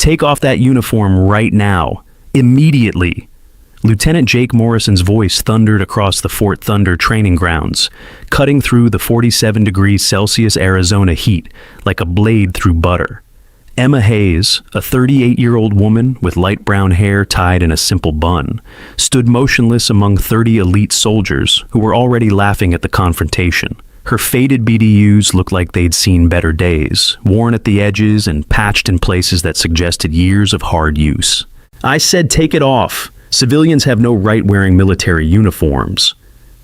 Take off that uniform right now. Immediately. Lieutenant Jake Morrison's voice thundered across the Fort Thunder training grounds, cutting through the 47 degrees Celsius Arizona heat like a blade through butter. Emma Hayes, a 38-year-old woman with light brown hair tied in a simple bun, stood motionless among 30 elite soldiers who were already laughing at the confrontation. Her faded BDUs looked like they'd seen better days, worn at the edges and patched in places that suggested years of hard use. "I said take it off. Civilians have no right wearing military uniforms."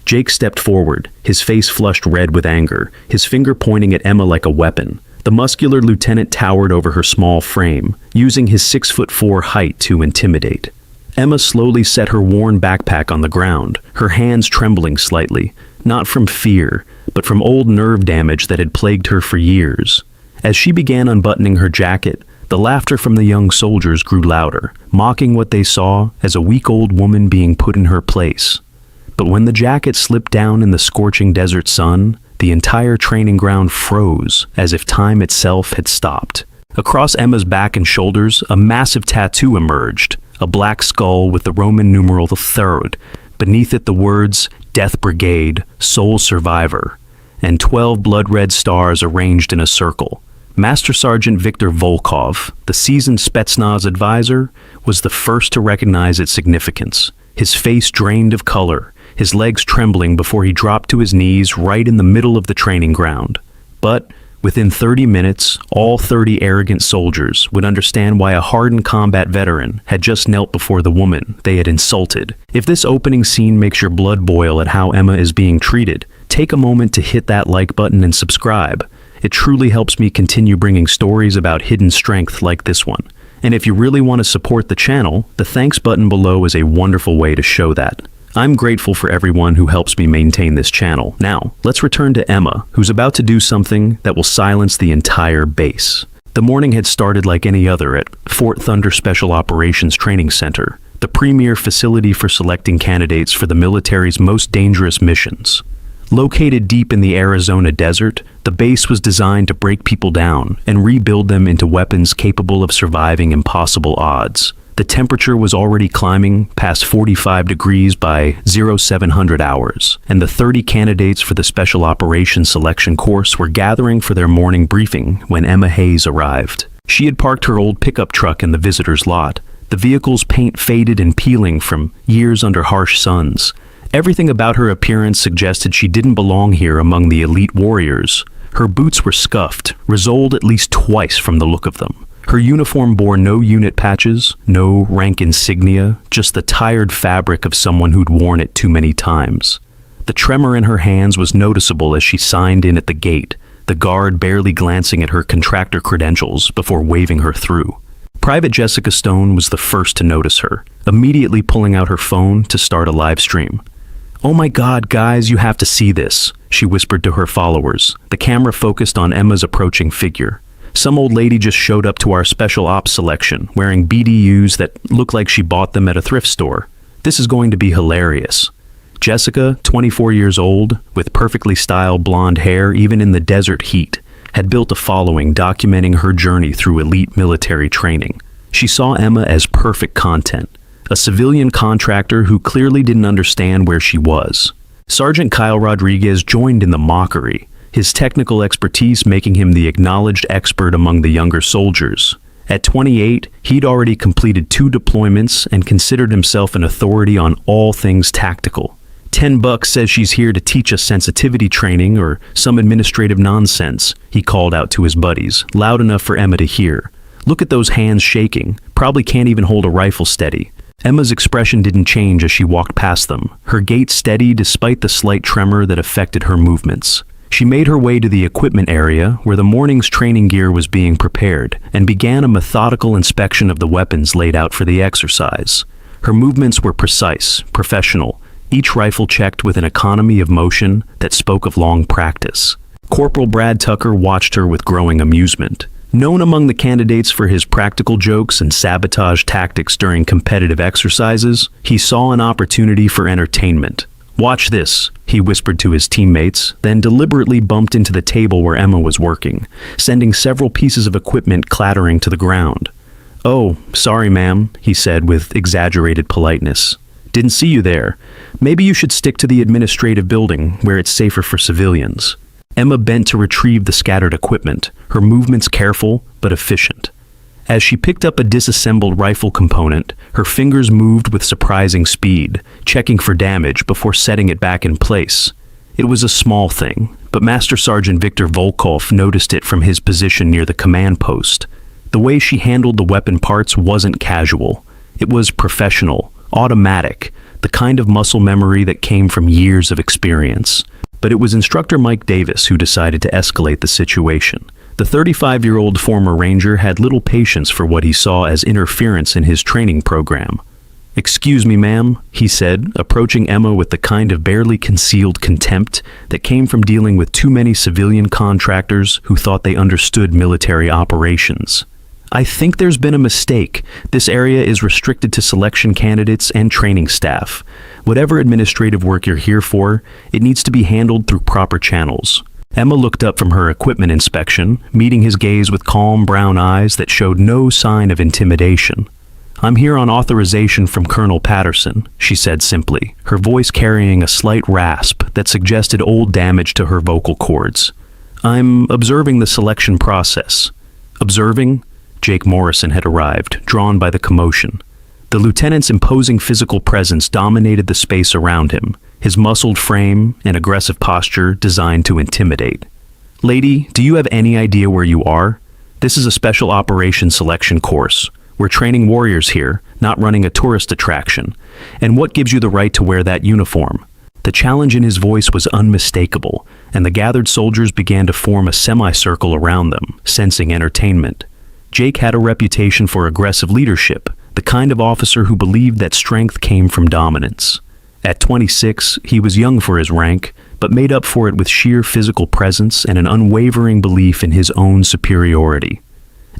Jake stepped forward, his face flushed red with anger, his finger pointing at Emma like a weapon. The muscular lieutenant towered over her small frame, using his 6'4" height to intimidate. Emma slowly set her worn backpack on the ground, her hands trembling slightly, not from fear, but from old nerve damage that had plagued her for years. As she began unbuttoning her jacket, the laughter from the young soldiers grew louder, mocking what they saw as a weak-old woman being put in her place. But when the jacket slipped down in the scorching desert sun, the entire training ground froze, as if time itself had stopped. Across Emma's back and shoulders, a massive tattoo emerged, a black skull with the Roman numeral III, beneath it the words, "Death Brigade, Sole Survivor," and 12 blood-red stars arranged in a circle. Master Sergeant Viktor Volkov, the seasoned Spetsnaz advisor, was the first to recognize its significance. His face drained of color, his legs trembling before he dropped to his knees right in the middle of the training ground. But within 30 minutes, all 30 arrogant soldiers would understand why a hardened combat veteran had just knelt before the woman they had insulted. If this opening scene makes your blood boil at how Emma is being treated, take a moment to hit that like button and subscribe. It truly helps me continue bringing stories about hidden strength like this one. And if you really want to support the channel, the thanks button below is a wonderful way to show that. I'm grateful for everyone who helps me maintain this channel. Now, let's return to Emma, who's about to do something that will silence the entire base. The morning had started like any other at Fort Thunder Special Operations Training Center, the premier facility for selecting candidates for the military's most dangerous missions. Located deep in the Arizona desert, the base was designed to break people down and rebuild them into weapons capable of surviving impossible odds. The temperature was already climbing past 45 degrees by 0700 hours, and the 30 candidates for the Special Operations Selection Course were gathering for their morning briefing when Emma Hayes arrived. She had parked her old pickup truck in the visitor's lot, the vehicle's paint faded and peeling from years under harsh suns. Everything about her appearance suggested she didn't belong here among the elite warriors. Her boots were scuffed, risoled at least twice from the look of them. Her uniform bore no unit patches, no rank insignia, just the tired fabric of someone who'd worn it too many times. The tremor in her hands was noticeable as she signed in at the gate, the guard barely glancing at her contractor credentials before waving her through. Private Jessica Stone was the first to notice her, immediately pulling out her phone to start a live stream. "Oh my God, guys, you have to see this," she whispered to her followers, the camera focused on Emma's approaching figure. Some old lady just showed up to our special ops selection, wearing BDUs that look like she bought them at a thrift store. This is going to be hilarious. Jessica, 24 years old, with perfectly styled blonde hair even in the desert heat, had built a following documenting her journey through elite military training. She saw Emma as perfect content, a civilian contractor who clearly didn't understand where she was. Sergeant Kyle Rodriguez joined in the mockery, his technical expertise making him the acknowledged expert among the younger soldiers. At 28, he'd already completed 2 deployments and considered himself an authority on all things tactical. $10 says she's here to teach us sensitivity training or some administrative nonsense, he called out to his buddies, loud enough for Emma to hear. Look at those hands shaking, probably can't even hold a rifle steady. Emma's expression didn't change as she walked past them, her gait steady despite the slight tremor that affected her movements. She made her way to the equipment area where the morning's training gear was being prepared and began a methodical inspection of the weapons laid out for the exercise. Her movements were precise, professional, each rifle checked with an economy of motion that spoke of long practice. Corporal Brad Tucker watched her with growing amusement. Known among the candidates for his practical jokes and sabotage tactics during competitive exercises, he saw an opportunity for entertainment. "Watch this," he whispered to his teammates, then deliberately bumped into the table where Emma was working, sending several pieces of equipment clattering to the ground. "Oh, sorry, ma'am," he said with exaggerated politeness. "Didn't see you there. Maybe you should stick to the administrative building, where it's safer for civilians." Emma bent to retrieve the scattered equipment, her movements careful but efficient. As she picked up a disassembled rifle component, her fingers moved with surprising speed, checking for damage before setting it back in place. It was a small thing, but Master Sergeant Viktor Volkov noticed it from his position near the command post. The way she handled the weapon parts wasn't casual. It was professional, automatic, the kind of muscle memory that came from years of experience. But it was Instructor Mike Davis who decided to escalate the situation. The 35-year-old former Ranger had little patience for what he saw as interference in his training program. "Excuse me, ma'am," he said, approaching Emma with the kind of barely concealed contempt that came from dealing with too many civilian contractors who thought they understood military operations. "I think there's been a mistake. This area is restricted to selection candidates and training staff. Whatever administrative work you're here for, it needs to be handled through proper channels." Emma looked up from her equipment inspection, meeting his gaze with calm brown eyes that showed no sign of intimidation. "I'm here on authorization from Colonel Patterson," she said simply, her voice carrying a slight rasp that suggested old damage to her vocal cords. "I'm observing the selection process." "Observing?" Jake Morrison had arrived, drawn by the commotion. The lieutenant's imposing physical presence dominated the space around him, his muscled frame and aggressive posture designed to intimidate. "Lady, do you have any idea where you are? This is a special operations selection course. We're training warriors here, not running a tourist attraction. And what gives you the right to wear that uniform?" The challenge in his voice was unmistakable, and the gathered soldiers began to form a semicircle around them, sensing entertainment. Jake had a reputation for aggressive leadership, the kind of officer who believed that strength came from dominance. At 26, he was young for his rank, but made up for it with sheer physical presence and an unwavering belief in his own superiority.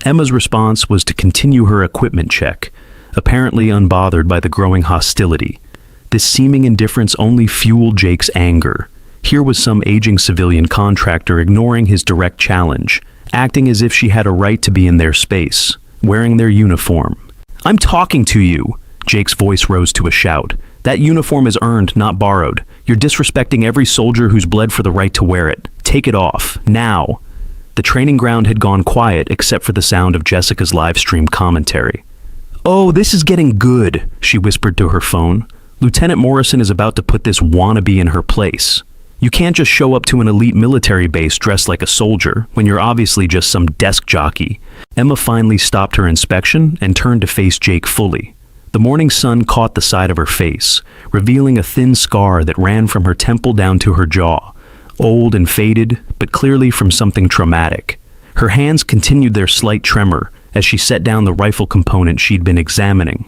Emma's response was to continue her equipment check, apparently unbothered by the growing hostility. This seeming indifference only fueled Jake's anger. Here was some aging civilian contractor ignoring his direct challenge, acting as if she had a right to be in their space, wearing their uniform. "I'm talking to you!" Jake's voice rose to a shout. "That uniform is earned, not borrowed. You're disrespecting every soldier who's bled for the right to wear it. Take it off, now." The training ground had gone quiet except for the sound of Jessica's live-stream commentary. "Oh, this is getting good," she whispered to her phone. "Lieutenant Morrison is about to put this wannabe in her place. You can't just show up to an elite military base dressed like a soldier when you're obviously just some desk jockey." Emma finally stopped her inspection and turned to face Jake fully. The morning sun caught the side of her face, revealing a thin scar that ran from her temple down to her jaw, old and faded, but clearly from something traumatic. Her hands continued their slight tremor as she set down the rifle component she'd been examining.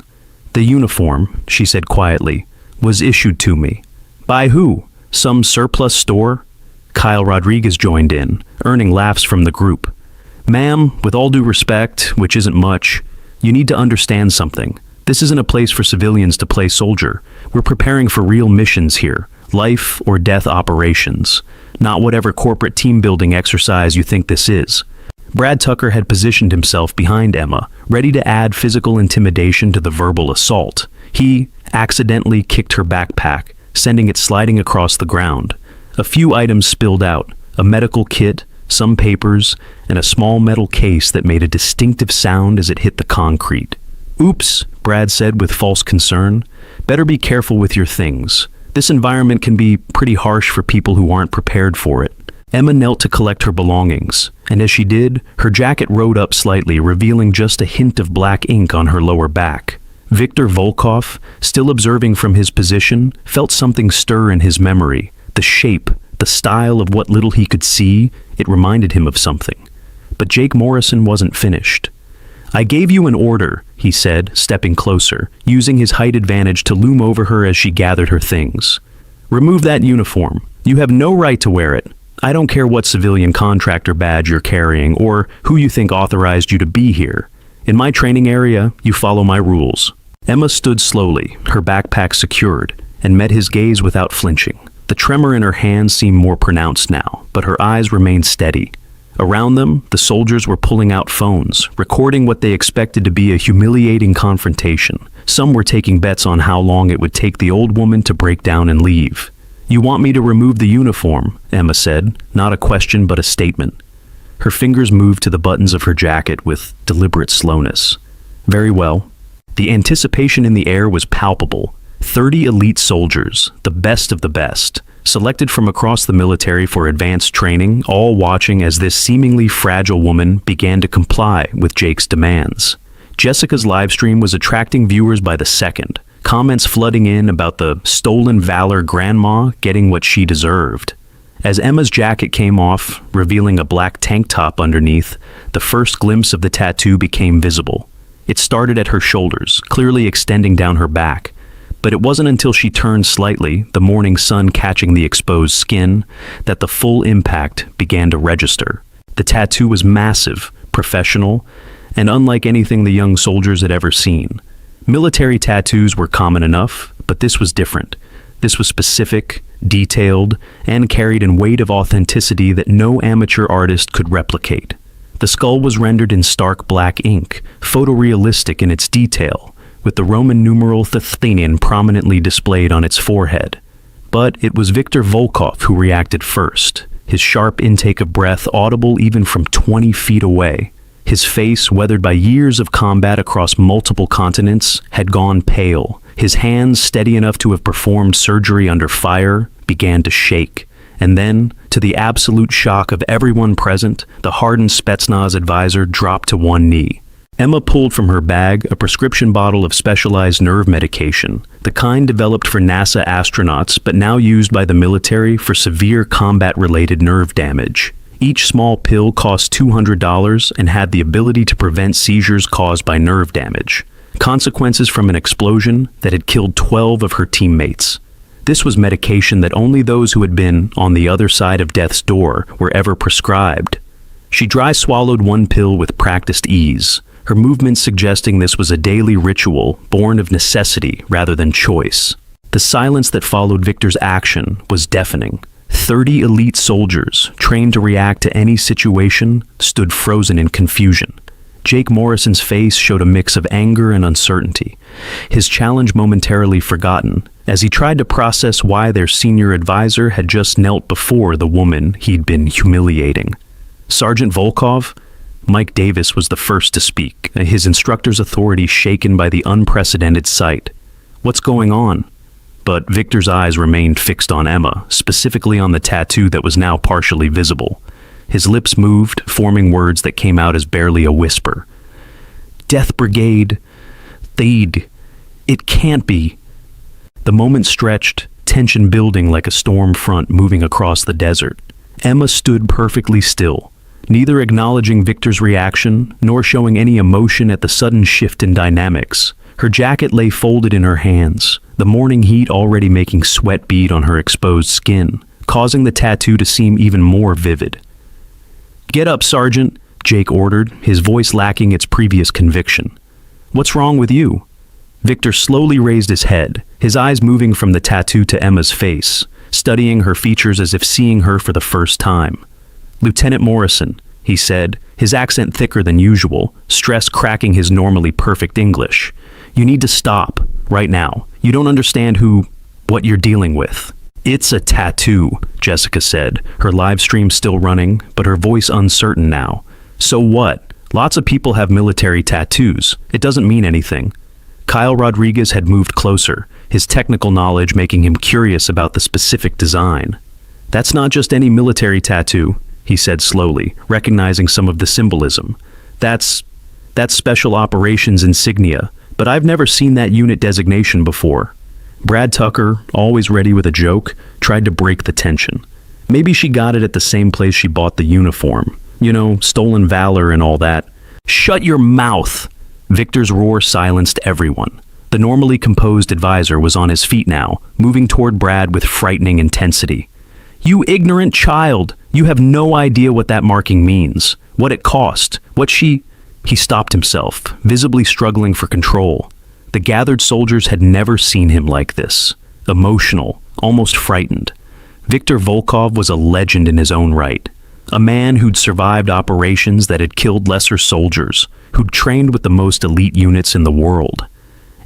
"The uniform," she said quietly, "was issued to me." "By who? Some surplus store?" Kyle Rodriguez joined in, earning laughs from the group. "Ma'am, with all due respect, which isn't much, you need to understand something. This isn't a place for civilians to play soldier. We're preparing for real missions here, life or death operations, not whatever corporate team-building exercise you think this is." Brad Tucker had positioned himself behind Emma, ready to add physical intimidation to the verbal assault. He accidentally kicked her backpack, sending it sliding across the ground. A few items spilled out, a medical kit, some papers, and a small metal case that made a distinctive sound as it hit the concrete. "Oops," Brad said with false concern. "Better be careful with your things. This environment can be pretty harsh for people who aren't prepared for it." Emma knelt to collect her belongings, and as she did, her jacket rode up slightly, revealing just a hint of black ink on her lower back. Viktor Volkov, still observing from his position, felt something stir in his memory. The shape, the style of what little he could see, it reminded him of something. But Jake Morrison wasn't finished. "I gave you an order," he said, stepping closer, using his height advantage to loom over her as she gathered her things. "Remove that uniform. You have no right to wear it. I don't care what civilian contractor badge you're carrying or who you think authorized you to be here. In my training area, you follow my rules." Emma stood slowly, her backpack secured, and met his gaze without flinching. The tremor in her hands seemed more pronounced now, but her eyes remained steady. Around them, the soldiers were pulling out phones, recording what they expected to be a humiliating confrontation. Some were taking bets on how long it would take the old woman to break down and leave. "You want me to remove the uniform?" Emma said, not a question but a statement. Her fingers moved to the buttons of her jacket with deliberate slowness. "Very well." The anticipation in the air was palpable. 30 elite soldiers, the best of the best, selected from across the military for advanced training, all watching as this seemingly fragile woman began to comply with Jake's demands. Jessica's livestream was attracting viewers by the second, comments flooding in about the stolen valor grandma getting what she deserved. As Emma's jacket came off, revealing a black tank top underneath, the first glimpse of the tattoo became visible. It started at her shoulders, clearly extending down her back. But it wasn't until she turned slightly, the morning sun catching the exposed skin, that the full impact began to register. The tattoo was massive, professional, and unlike anything the young soldiers had ever seen. Military tattoos were common enough, but this was different. This was specific, detailed, and carried in weight of authenticity that no amateur artist could replicate. The skull was rendered in stark black ink, photorealistic in its detail, with the Roman numeral th prominently displayed on its forehead. But it was Viktor Volkov who reacted first, his sharp intake of breath audible even from 20 feet away. His face, weathered by years of combat across multiple continents, had gone pale. His hands, steady enough to have performed surgery under fire, began to shake. And then, to the absolute shock of everyone present, the hardened Spetsnaz advisor dropped to one knee. Emma pulled from her bag a prescription bottle of specialized nerve medication, the kind developed for NASA astronauts but now used by the military for severe combat-related nerve damage. Each small pill cost $200 and had the ability to prevent seizures caused by nerve damage, consequences from an explosion that had killed 12 of her teammates. This was medication that only those who had been on the other side of death's door were ever prescribed. She dry swallowed one pill with practiced ease, her movements suggesting this was a daily ritual born of necessity rather than choice. The silence that followed Victor's action was deafening. 30 elite soldiers, trained to react to any situation, stood frozen in confusion. Jake Morrison's face showed a mix of anger and uncertainty, his challenge momentarily forgotten, as he tried to process why their senior advisor had just knelt before the woman he'd been humiliating. Sergeant Volkov? Mike Davis was the first to speak, his instructor's authority shaken by the unprecedented sight. "What's going on?" But Victor's eyes remained fixed on Emma, specifically on the tattoo that was now partially visible. His lips moved, forming words that came out as barely a whisper. "Death Brigade. They'd. It can't be." The moment stretched, tension building like a storm front moving across the desert. Emma stood perfectly still, neither acknowledging Victor's reaction nor showing any emotion at the sudden shift in dynamics. Her jacket lay folded in her hands, the morning heat already making sweat bead on her exposed skin, causing the tattoo to seem even more vivid. "Get up, Sergeant," Jake ordered, his voice lacking its previous conviction. "What's wrong with you?" Victor slowly raised his head, his eyes moving from the tattoo to Emma's face, studying her features as if seeing her for the first time. "Lieutenant Morrison," he said, his accent thicker than usual, stress cracking his normally perfect English. "You need to stop, right now. You don't understand what you're dealing with." "It's a tattoo," Jessica said, her live stream still running, but her voice uncertain now. "So what? Lots of people have military tattoos. It doesn't mean anything." Kyle Rodriguez had moved closer, his technical knowledge making him curious about the specific design. "That's not just any military tattoo," he said slowly, recognizing some of the symbolism. That's Special Operations insignia, but I've never seen that unit designation before." Brad Tucker, always ready with a joke, tried to break the tension. Maybe she got it at the same place she bought the uniform. You know, stolen valor and all that. "Shut your mouth!" Victor's roar silenced everyone. The normally composed advisor was on his feet now, moving toward Brad with frightening intensity. "You ignorant child! You have no idea what that marking means, what it cost, what she—" He stopped himself, visibly struggling for control. The gathered soldiers had never seen him like this, emotional, almost frightened. Viktor Volkov was a legend in his own right. A man who'd survived operations that had killed lesser soldiers, who'd trained with the most elite units in the world.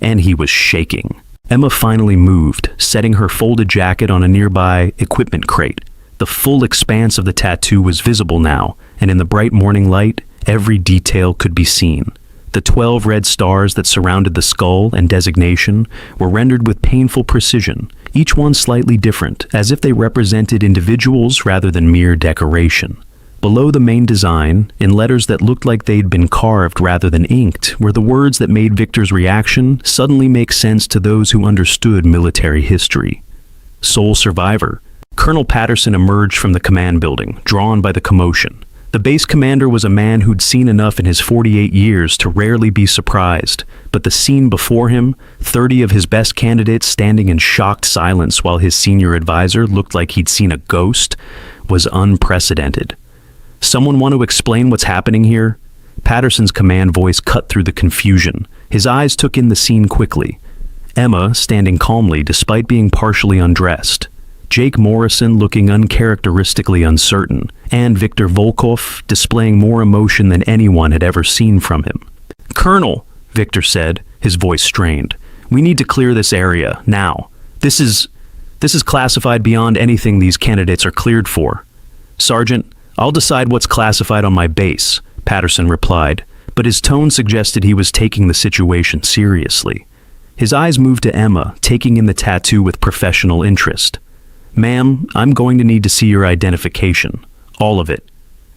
And he was shaking. Emma finally moved, setting her folded jacket on a nearby equipment crate. The full expanse of the tattoo was visible now, and in the bright morning light, every detail could be seen. The 12 red stars that surrounded the skull and designation were rendered with painful precision, each one slightly different, as if they represented individuals rather than mere decoration. Below the main design, in letters that looked like they'd been carved rather than inked, were the words that made Victor's reaction suddenly make sense to those who understood military history. Sole survivor. Colonel Patterson emerged from the command building, drawn by the commotion. The base commander was a man who'd seen enough in his 48 years to rarely be surprised, but the scene before him, 30 of his best candidates standing in shocked silence while his senior advisor looked like he'd seen a ghost, was unprecedented. "Someone want to explain what's happening here?" Patterson's command voice cut through the confusion. His eyes took in the scene quickly. Emma standing calmly despite being partially undressed. Jake Morrison looking uncharacteristically uncertain, and Viktor Volkov displaying more emotion than anyone had ever seen from him. "Colonel," Viktor said, his voice strained, "we need to clear this area, now. This is classified beyond anything these candidates are cleared for." "Sergeant, I'll decide what's classified on my base," Patterson replied, but his tone suggested he was taking the situation seriously. His eyes moved to Emma, taking in the tattoo with professional interest. "Ma'am, I'm going to need to see your identification. All of it."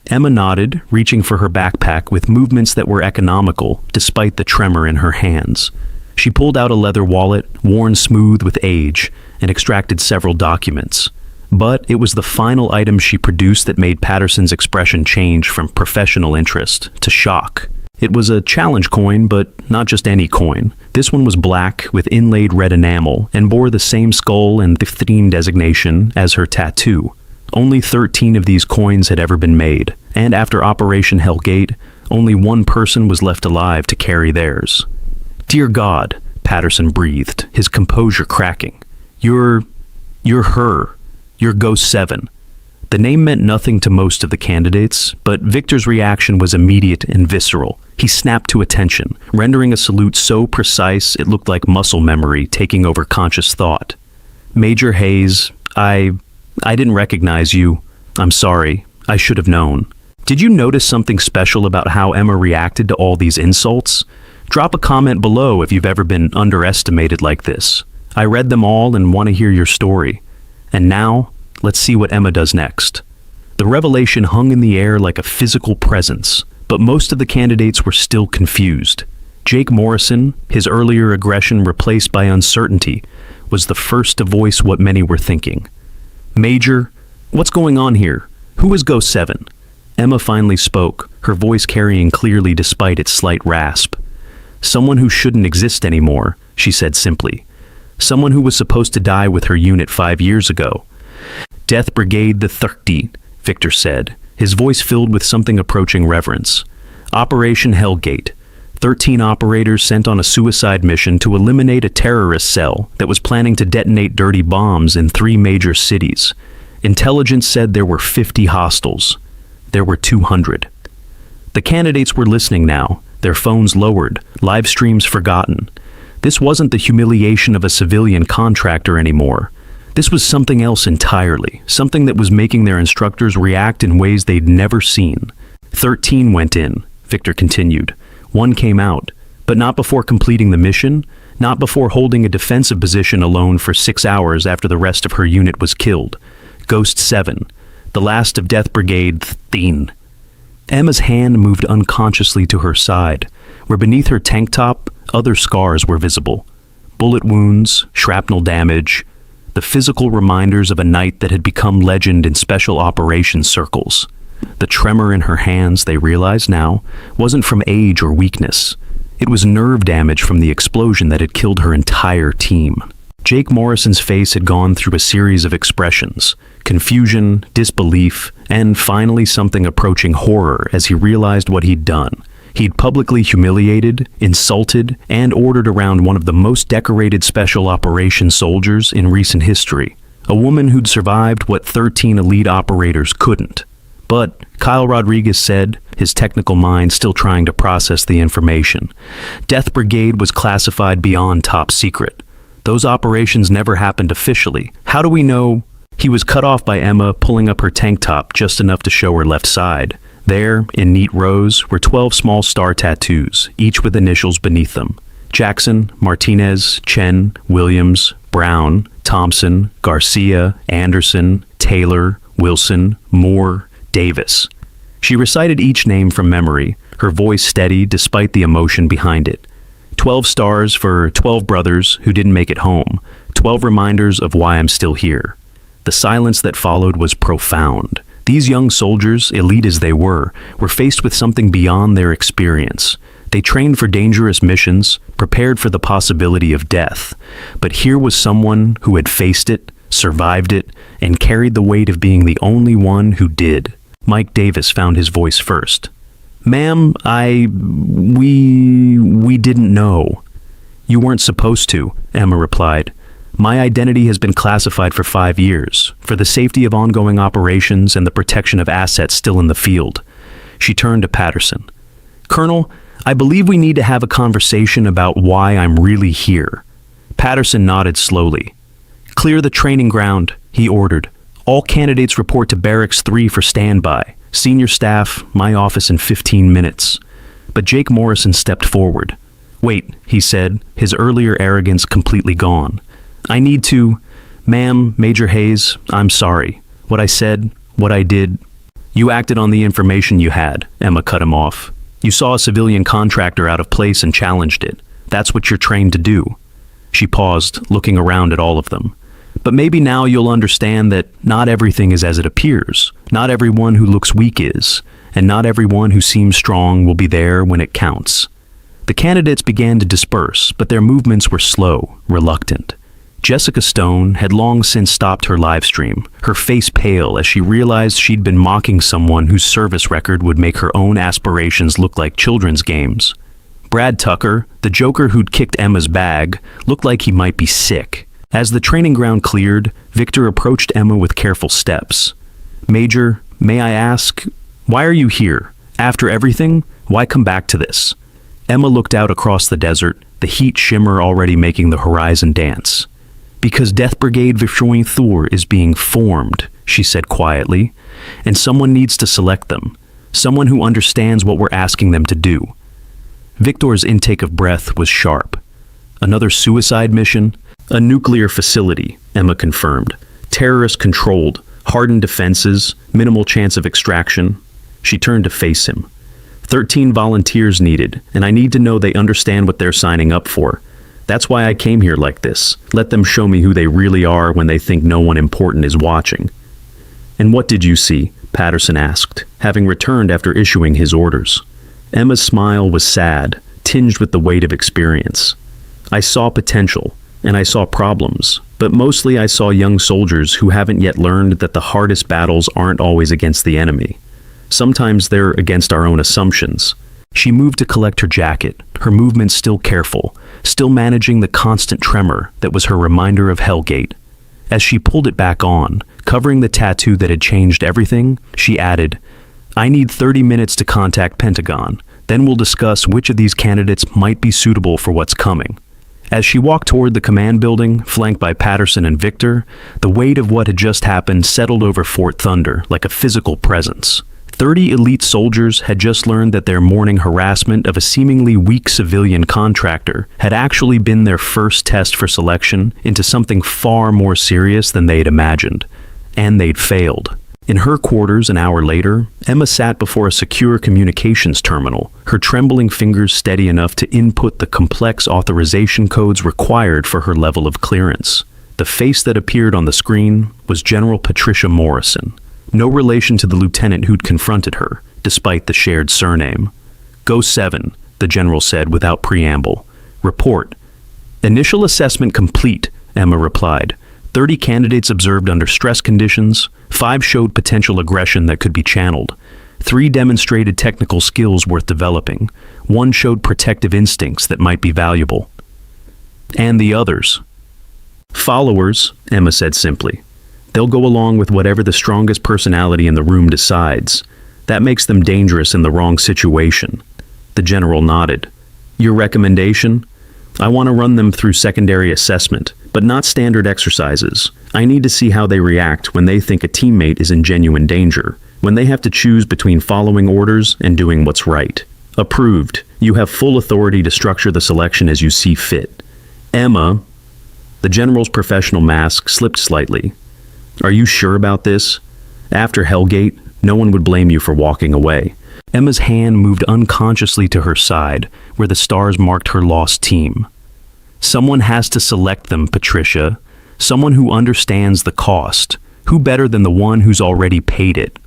Emma nodded, reaching for her backpack with movements that were economical, despite the tremor in her hands. She pulled out a leather wallet, worn smooth with age, and extracted several documents. But it was the final item she produced that made Patterson's expression change from professional interest to shock. It was a challenge coin, but not just any coin. This one was black with inlaid red enamel and bore the same skull and 15 designation as her tattoo. Only 13 of these coins had ever been made, and after Operation Hellgate, only one person was left alive to carry theirs. "Dear God," Patterson breathed, his composure cracking. You're her. You're Ghost 7. The name meant nothing to most of the candidates, but Victor's reaction was immediate and visceral. He snapped to attention, rendering a salute so precise it looked like muscle memory taking over conscious thought. "Major Hayes, I didn't recognize you. I'm sorry. I should have known." Did you notice something special about how Emma reacted to all these insults? Drop a comment below if you've ever been underestimated like this. I read them all and want to hear your story. And now, let's see what Emma does next. The revelation hung in the air like a physical presence, but most of the candidates were still confused. Jake Morrison, his earlier aggression replaced by uncertainty, was the first to voice what many were thinking. "Major, what's going on here? Who is Ghost 7? Emma finally spoke, her voice carrying clearly despite its slight rasp. "Someone who shouldn't exist anymore," she said simply. "Someone who was supposed to die with her unit 5 years ago." "Death Brigade the 13th, Victor said, his voice filled with something approaching reverence. "Operation Hellgate. 13 operators sent on a suicide mission to eliminate a terrorist cell that was planning to detonate dirty bombs in 3 major cities. Intelligence said there were 50 hostiles. There were 200. The candidates were listening now, their phones lowered, live streams forgotten. This wasn't the humiliation of a civilian contractor anymore. This was something else entirely, something that was making their instructors react in ways they'd never seen. 13 went in, Victor continued. 1 came out, but not before completing the mission, not before holding a defensive position alone for 6 hours after the rest of her unit was killed. Ghost 7, the last of Death Brigade 13. Emma's hand moved unconsciously to her side, where beneath her tank top, other scars were visible. Bullet wounds, shrapnel damage, the physical reminders of a night that had become legend in special operations circles. The tremor in her hands, they realized now, wasn't from age or weakness. It was nerve damage from the explosion that had killed her entire team. Jake Morrison's face had gone through a series of expressions: confusion, disbelief, and finally something approaching horror as he realized what he'd done. He'd publicly humiliated, insulted, and ordered around one of the most decorated special operations soldiers in recent history, a woman who'd survived what 13 elite operators couldn't. But, Kyle Rodriguez said, his technical mind still trying to process the information, Death Brigade was classified beyond top secret. Those operations never happened officially. How do we know? He was cut off by Emma pulling up her tank top just enough to show her left side. There, in neat rows, were 12 small star tattoos, each with initials beneath them. Jackson, Martinez, Chen, Williams, Brown, Thompson, Garcia, Anderson, Taylor, Wilson, Moore, Davis. She recited each name from memory, her voice steady despite the emotion behind it. 12 stars for 12 brothers who didn't make it home, 12 reminders of why I'm still here. The silence that followed was profound. These young soldiers, elite as they were faced with something beyond their experience. They trained for dangerous missions, prepared for the possibility of death. But here was someone who had faced it, survived it, and carried the weight of being the only one who did. Mike Davis found his voice first. "Ma'am, we didn't know." "You weren't supposed to," Emma replied. "My identity has been classified for 5 years, for the safety of ongoing operations and the protection of assets still in the field." She turned to Patterson. "Colonel, I believe we need to have a conversation about why I'm really here." Patterson nodded slowly. "Clear the training ground," he ordered. "All candidates report to Barracks 3 for standby. Senior staff, my office in 15 minutes. But Jake Morrison stepped forward. "Wait," he said, his earlier arrogance completely gone. "I need to... Ma'am, Major Hayes, I'm sorry. What I said, what I did..." "You acted on the information you had," Emma cut him off. "You saw a civilian contractor out of place and challenged it. That's what you're trained to do." She paused, looking around at all of them. "But maybe now you'll understand that not everything is as it appears. Not everyone who looks weak is, and not everyone who seems strong will be there when it counts." The candidates began to disperse, but their movements were slow, reluctant. Jessica Stone had long since stopped her live stream, her face pale as she realized she'd been mocking someone whose service record would make her own aspirations look like children's games. Brad Tucker, the joker who'd kicked Emma's bag, looked like he might be sick. As the training ground cleared, Victor approached Emma with careful steps. "Major, may I ask, why are you here? After everything, why come back to this?" Emma looked out across the desert, the heat shimmer already making the horizon dance. "Because Death Brigade Verschoing Thor is being formed," she said quietly, "and someone needs to select them, someone who understands what we're asking them to do." Victor's intake of breath was sharp. "Another suicide mission?" "A nuclear facility," Emma confirmed. "Terrorist-controlled, hardened defenses, minimal chance of extraction." She turned to face him. 13 volunteers needed, and I need to know they understand what they're signing up for. That's why I came here like this. Let them show me who they really are when they think no one important is watching." "And what did you see?" Patterson asked, having returned after issuing his orders. Emma's smile was sad, tinged with the weight of experience. "I saw potential, and I saw problems, but mostly I saw young soldiers who haven't yet learned that the hardest battles aren't always against the enemy. Sometimes they're against our own assumptions." She moved to collect her jacket, her movements still careful, still managing the constant tremor that was her reminder of Hellgate. As she pulled it back on, covering the tattoo that had changed everything, she added, "I need 30 minutes to contact Pentagon. Then we'll discuss which of these candidates might be suitable for what's coming." As she walked toward the command building, flanked by Patterson and Victor, the weight of what had just happened settled over Fort Thunder like a physical presence. 30 elite soldiers had just learned that their morning harassment of a seemingly weak civilian contractor had actually been their first test for selection into something far more serious than they'd imagined. And they'd failed. In her quarters an hour later, Emma sat before a secure communications terminal, her trembling fingers steady enough to input the complex authorization codes required for her level of clearance. The face that appeared on the screen was General Patricia Morrison. No relation to the lieutenant who'd confronted her, despite the shared surname. "Go 7, the general said without preamble. "Report." "Initial assessment complete," Emma replied. 30 candidates observed under stress conditions, 5 showed potential aggression that could be channeled. 3 demonstrated technical skills worth developing. 1 showed protective instincts that might be valuable. "And the others?" "Followers," Emma said simply. They'll go along with whatever the strongest personality in the room decides. That makes them dangerous in the wrong situation. The general nodded. Your recommendation? I want to run them through secondary assessment, but not standard exercises. I need to see how they react when they think a teammate is in genuine danger, when they have to choose between following orders and doing what's right. Approved. You have full authority to structure the selection as you see fit. Emma, the general's professional mask slipped slightly. Are you sure about this? After Hellgate, no one would blame you for walking away. Emma's hand moved unconsciously to her side, where the stars marked her lost team. Someone has to select them, Patricia. Someone who understands the cost. Who better than the one who's already paid it?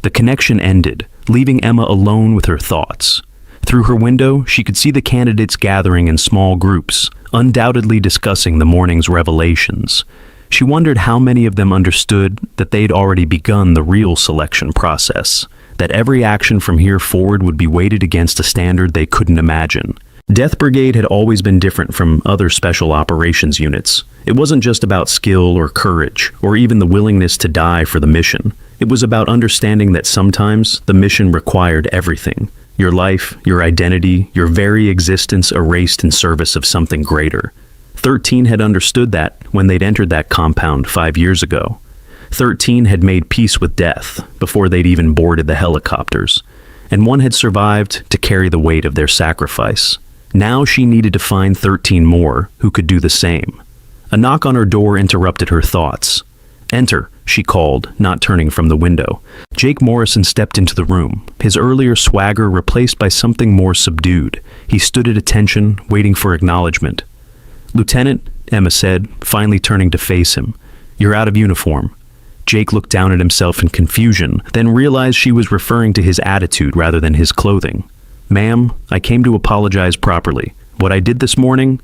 The connection ended, leaving Emma alone with her thoughts. Through her window, she could see the candidates gathering in small groups, undoubtedly discussing the morning's revelations. She wondered how many of them understood that they'd already begun the real selection process, that every action from here forward would be weighted against a standard they couldn't imagine. Death Brigade had always been different from other special operations units. It wasn't just about skill or courage, or even the willingness to die for the mission. It was about understanding that sometimes the mission required everything. Your life, your identity, your very existence erased in service of something greater. 13 had understood that when they'd entered that compound 5 years ago. 13 had made peace with death before they'd even boarded the helicopters, and one had survived to carry the weight of their sacrifice. Now she needed to find 13 more who could do the same. A knock on her door interrupted her thoughts. Enter, she called, not turning from the window. Jake Morrison stepped into the room, his earlier swagger replaced by something more subdued. He stood at attention, waiting for acknowledgement. Lieutenant, Emma said, finally turning to face him. You're out of uniform. Jake looked down at himself in confusion, then realized she was referring to his attitude rather than his clothing. Ma'am, I came to apologize properly. What I did this morning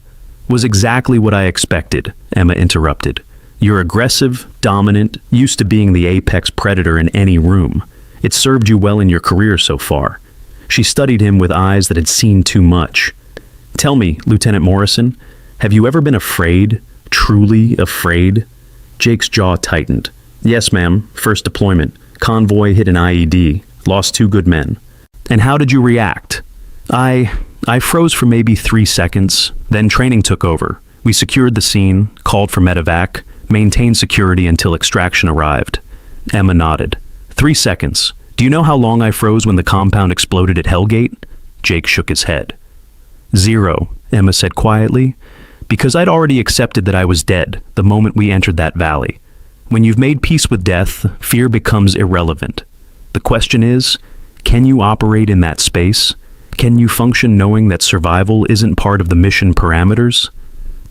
was exactly what I expected, Emma interrupted. You're aggressive, dominant, used to being the apex predator in any room. It served you well in your career so far. She studied him with eyes that had seen too much. Tell me, Lieutenant Morrison, have you ever been afraid? Truly afraid? Jake's jaw tightened. Yes, ma'am. First deployment. Convoy hit an IED. Lost 2 good men. And how did you react? I froze for maybe 3 seconds. Then training took over. We secured the scene, called for medevac, maintained security until extraction arrived. Emma nodded. 3 seconds. Do you know how long I froze when the compound exploded at Hellgate? Jake shook his head. 0, Emma said quietly. Because I'd already accepted that I was dead the moment we entered that valley. When you've made peace with death, fear becomes irrelevant. The question is, can you operate in that space? Can you function knowing that survival isn't part of the mission parameters?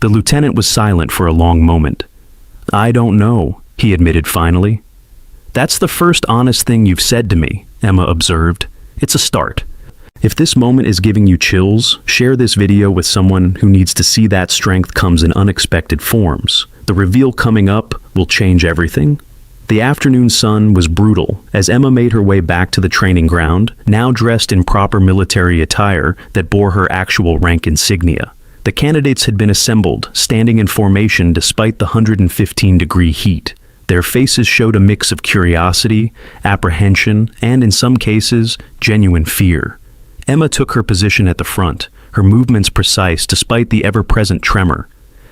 The lieutenant was silent for a long moment. I don't know, he admitted finally. That's the first honest thing you've said to me, Emma observed. It's a start. If this moment is giving you chills, share this video with someone who needs to see that strength comes in unexpected forms. The reveal coming up will change everything. The afternoon sun was brutal as Emma made her way back to the training ground, now dressed in proper military attire that bore her actual rank insignia. The candidates had been assembled, standing in formation despite the 115-degree heat. Their faces showed a mix of curiosity, apprehension, and in some cases, genuine fear. Emma took her position at the front, her movements precise despite the ever-present tremor.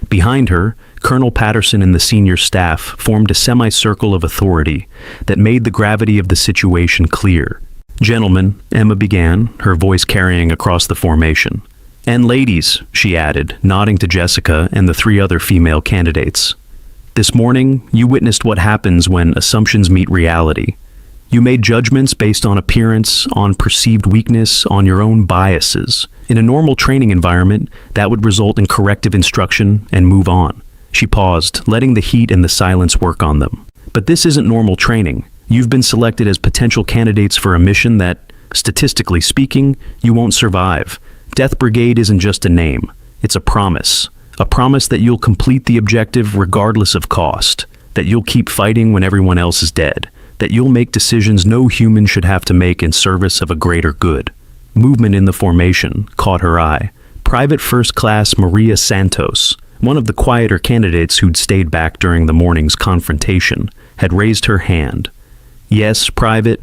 Behind her, Colonel Patterson and the senior staff formed a semicircle of authority that made the gravity of the situation clear. Gentlemen, Emma began, her voice carrying across the formation. And ladies, she added, nodding to Jessica and the 3 other female candidates. This morning, you witnessed what happens when assumptions meet reality. You made judgments based on appearance, on perceived weakness, on your own biases. In a normal training environment, that would result in corrective instruction and move on. She paused, letting the heat and the silence work on them. But this isn't normal training. You've been selected as potential candidates for a mission that, statistically speaking, you won't survive. Death Brigade isn't just a name. It's a promise. A promise that you'll complete the objective regardless of cost. That you'll keep fighting when everyone else is dead. That you'll make decisions no human should have to make in service of a greater good. Movement in the formation caught her eye. Private First Class Maria Santos, One of the quieter candidates who'd stayed back during the morning's confrontation had raised her hand. "Yes, Private.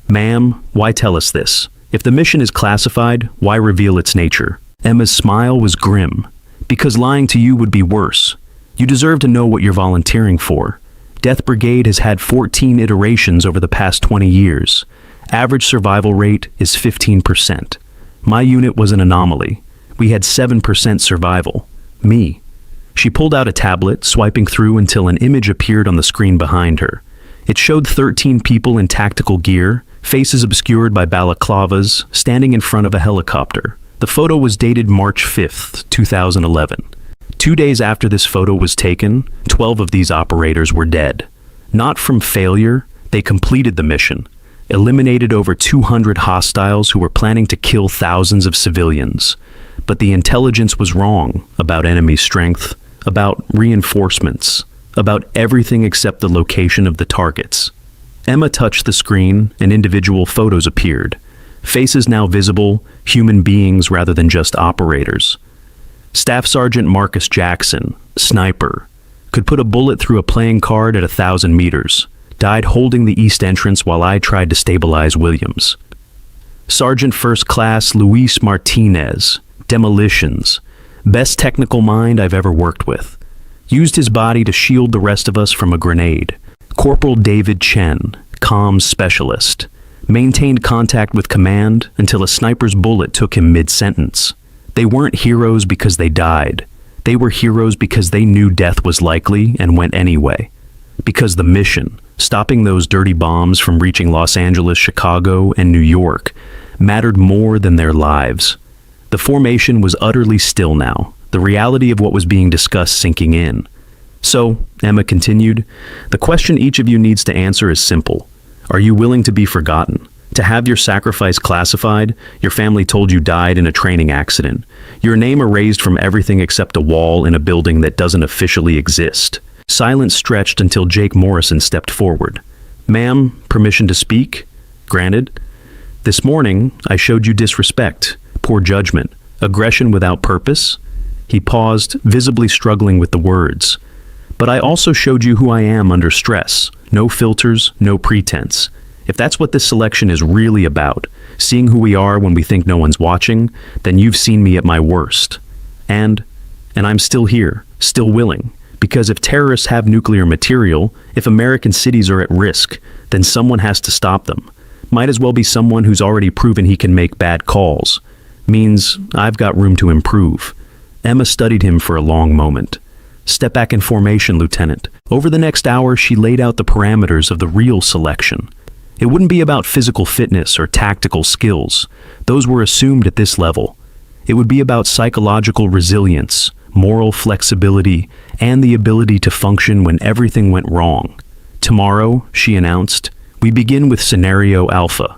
Ma'am, why tell us this? If the mission is classified, why reveal its nature?" Emma's smile was grim. "Because lying to you would be worse. You deserve to know what you're volunteering for. Death Brigade has had 14 iterations over the past 20 years. Average survival rate is 15%. My unit was an anomaly. We had 7% survival. Me." She pulled out a tablet, swiping through until an image appeared on the screen behind her. It showed 13 people in tactical gear, faces obscured by balaclavas, standing in front of a helicopter. The photo was dated March 5th, 2011. 2 days after this photo was taken, 12 of these operators were dead. Not from failure, they completed the mission, eliminated over 200 hostiles who were planning to kill thousands of civilians. But the intelligence was wrong about enemy strength, about reinforcements, about everything except the location of the targets. Emma touched the screen and individual photos appeared. Faces now visible, human beings rather than just operators. Staff Sergeant Marcus Jackson, sniper, could put a bullet through a playing card at 1,000 meters. Died holding the east entrance while I tried to stabilize Williams. Sergeant First Class Luis Martinez, demolitions. Best technical mind I've ever worked with. Used his body to shield the rest of us from a grenade. Corporal David Chen, comms specialist. Maintained contact with command until a sniper's bullet took him mid-sentence. They weren't heroes because they died. They were heroes because they knew death was likely and went anyway. Because the mission, stopping those dirty bombs from reaching Los Angeles, Chicago, and New York, mattered more than their lives. The formation was utterly still now, the reality of what was being discussed sinking in. "So," Emma continued, "the question each of you needs to answer is simple. Are you willing to be forgotten? To have your sacrifice classified? Your family told you died in a training accident. Your name erased from everything except a wall in a building that doesn't officially exist." Silence stretched until Jake Morrison stepped forward. "Ma'am, permission to speak?" "Granted." "This morning, I showed you disrespect, poor judgment, aggression without purpose." He paused, visibly struggling with the words. "But I also showed you who I am under stress. No filters, no pretense. If that's what this selection is really about, seeing who we are when we think no one's watching, then you've seen me at my worst. And I'm still here, still willing. Because if terrorists have nuclear material, if American cities are at risk, then someone has to stop them. Might as well be someone who's already proven he can make bad calls. Means I've got room to improve." Emma studied him for a long moment. "Step back in formation, Lieutenant." Over the next hour, she laid out the parameters of the real selection. It wouldn't be about physical fitness or tactical skills. Those were assumed at this level. It would be about psychological resilience, moral flexibility, and the ability to function when everything went wrong. "Tomorrow," she announced, "we begin with Scenario Alpha.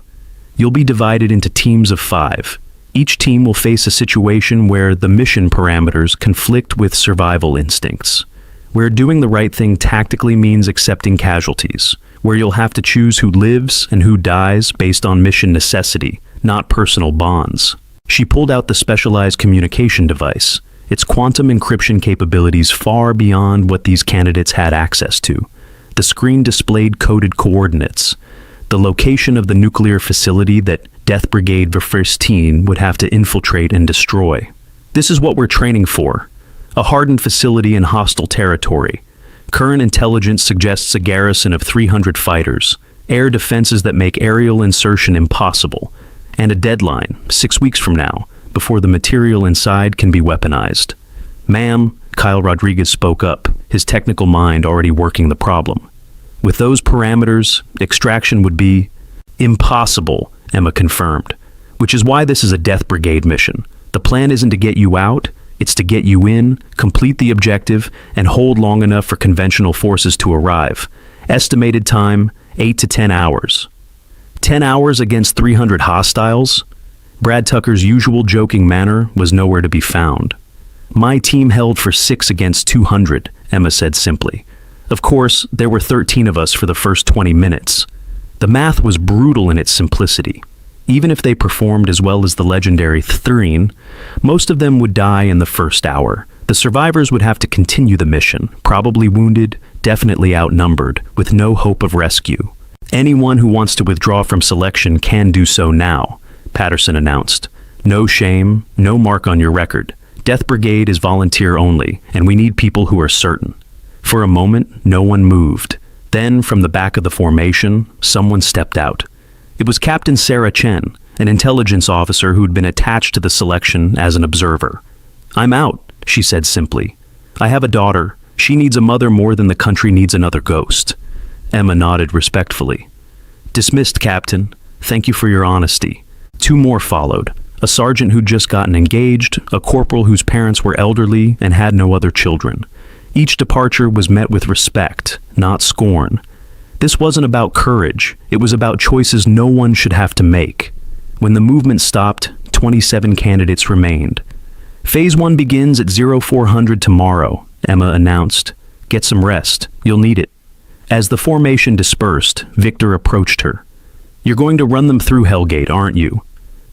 You'll be divided into teams of 5. Each team will face a situation where the mission parameters conflict with survival instincts, where doing the right thing tactically means accepting casualties, where you'll have to choose who lives and who dies based on mission necessity, not personal bonds." She pulled out the specialized communication device, its quantum encryption capabilities far beyond what these candidates had access to. The screen displayed coded coordinates, the location of the nuclear facility that Death Brigade Verfirst would have to infiltrate and destroy. "This is what we're training for. A hardened facility in hostile territory. Current intelligence suggests a garrison of 300 fighters, air defenses that make aerial insertion impossible, and a deadline, 6 weeks from now, before the material inside can be weaponized." "Ma'am," Kyle Rodriguez spoke up, his technical mind already working the problem. "With those parameters, extraction would be impossible," Emma confirmed. "Which is why this is a Death Brigade mission. The plan isn't to get you out, it's to get you in, complete the objective, and hold long enough for conventional forces to arrive. Estimated time, 8 to 10 hours. 10 hours against 300 hostiles?" Brad Tucker's usual joking manner was nowhere to be found. "My team held for 6 against 200, Emma said simply. "Of course, there were 13 of us for the first 20 minutes. The math was brutal in its simplicity. Even if they performed as well as the legendary Thurine, most of them would die in the first hour, The survivors would have to continue the mission, probably wounded, definitely outnumbered, with no hope of rescue. Anyone who wants to withdraw from selection can do so now, Patterson announced. No shame, no mark on your record. Death Brigade is volunteer only, and we need people who are certain. For a moment, no one moved. Then, from the back of the formation, someone stepped out. It was Captain Sarah Chen, an intelligence officer who'd been attached to the selection as an observer. "I'm out," she said simply. "I have a daughter. She needs a mother more than the country needs another ghost." Emma nodded respectfully. "Dismissed, Captain. Thank you for your honesty." Two more followed. A sergeant who'd just gotten engaged, a corporal whose parents were elderly and had no other children. Each departure was met with respect, not scorn. This wasn't about courage. It was about choices no one should have to make. When the movement stopped, 27 candidates remained. "Phase 1 begins at 0400 tomorrow," Emma announced. "Get some rest. You'll need it." As the formation dispersed, Victor approached her. "You're going to run them through Hellgate, aren't you?"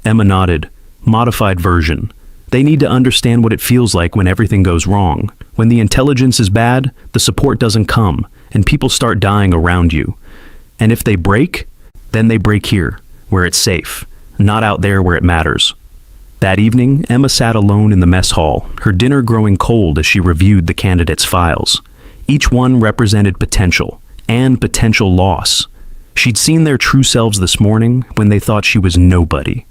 Emma nodded. "Modified version. They need to understand what it feels like when everything goes wrong. When the intelligence is bad, the support doesn't come, and people start dying around you. And if they break, then they break here, where it's safe, not out there where it matters." That evening, Emma sat alone in the mess hall, her dinner growing cold as she reviewed the candidates' files. Each one represented potential, and potential loss. She'd seen their true selves this morning when they thought she was nobody.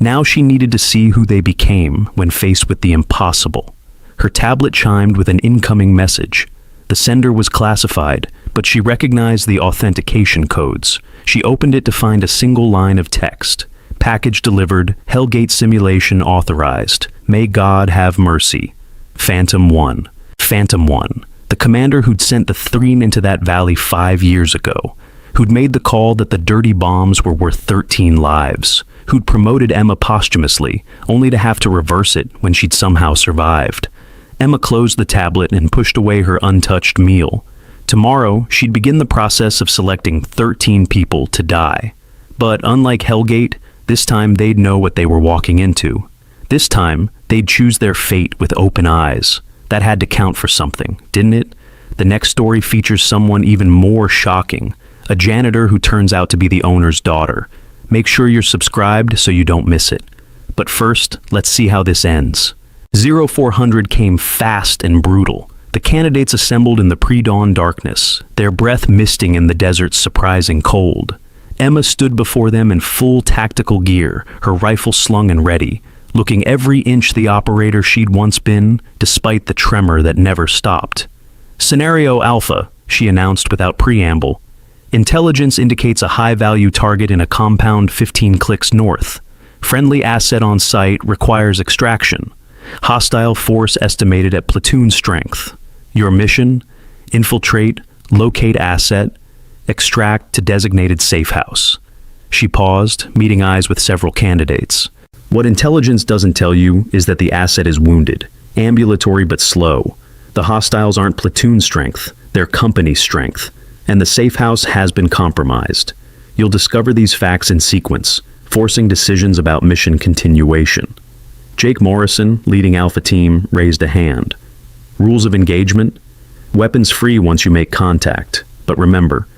Now she needed to see who they became when faced with the impossible. Her tablet chimed with an incoming message. The sender was classified, but she recognized the authentication codes. She opened it to find a single line of text. "Package delivered, Hellgate simulation authorized. May God have mercy. Phantom 1. Phantom 1. The commander who'd sent the Threen into that valley 5 years ago. Who'd made the call that the dirty bombs were worth 13 lives. Who'd promoted Emma posthumously, only to have to reverse it when she'd somehow survived. Emma closed the tablet and pushed away her untouched meal. Tomorrow, she'd begin the process of selecting 13 people to die. But unlike Hellgate, this time they'd know what they were walking into. This time, they'd choose their fate with open eyes. That had to count for something, didn't it? The next story features someone even more shocking, a janitor who turns out to be the owner's daughter. Make sure you're subscribed so you don't miss it. But first, let's see how this ends. 0400 came fast and brutal. The candidates assembled in the pre-dawn darkness, their breath misting in the desert's surprising cold. Emma stood before them in full tactical gear, her rifle slung and ready, looking every inch the operator she'd once been, despite the tremor that never stopped. "Scenario Alpha," she announced without preamble. "Intelligence indicates a high-value target in a compound 15 clicks north. Friendly asset on site requires extraction. Hostile force estimated at platoon strength. Your mission? Infiltrate, locate asset, extract to designated safe house." She paused, meeting eyes with several candidates. "What intelligence doesn't tell you is that the asset is wounded, ambulatory but slow. The hostiles aren't platoon strength, they're company strength, and the safe house has been compromised. You'll discover these facts in sequence, forcing decisions about mission continuation." Jake Morrison, leading Alpha Team, raised a hand. "Rules of engagement? Weapons free once you make contact. But remember,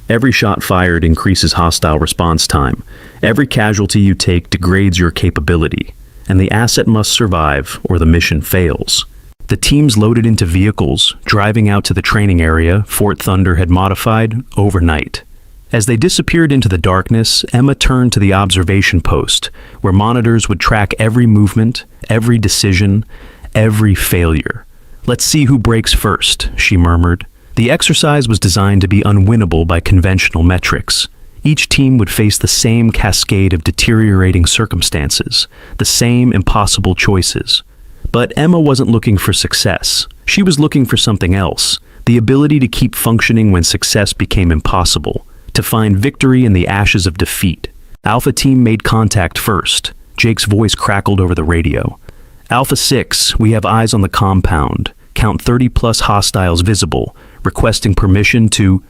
every shot fired increases hostile response time. Every casualty you take degrades your capability, and the asset must survive or the mission fails." The teams loaded into vehicles, driving out to the training area Fort Thunder had modified overnight. As they disappeared into the darkness, Emma turned to the observation post, where monitors would track every movement, every decision, every failure. "Let's see who breaks first," she murmured. The exercise was designed to be unwinnable by conventional metrics. Each team would face the same cascade of deteriorating circumstances, the same impossible choices. But Emma wasn't looking for success. She was looking for something else, the ability to keep functioning when success became impossible, to find victory in the ashes of defeat. Alpha Team made contact first. Jake's voice crackled over the radio. "Alpha 6, we have eyes on the compound. Count 30+ hostiles visible, requesting permission to..."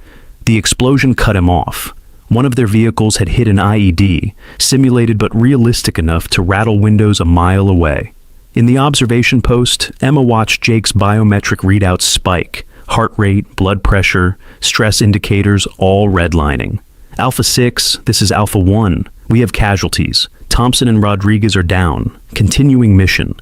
The explosion cut him off. One of their vehicles had hit an IED, simulated but realistic enough to rattle windows a mile away. In the observation post, Emma watched Jake's biometric readouts spike. Heart rate, blood pressure, stress indicators all redlining. Alpha 6, this is Alpha 1. We have casualties. Thompson and Rodriguez are down. Continuing mission.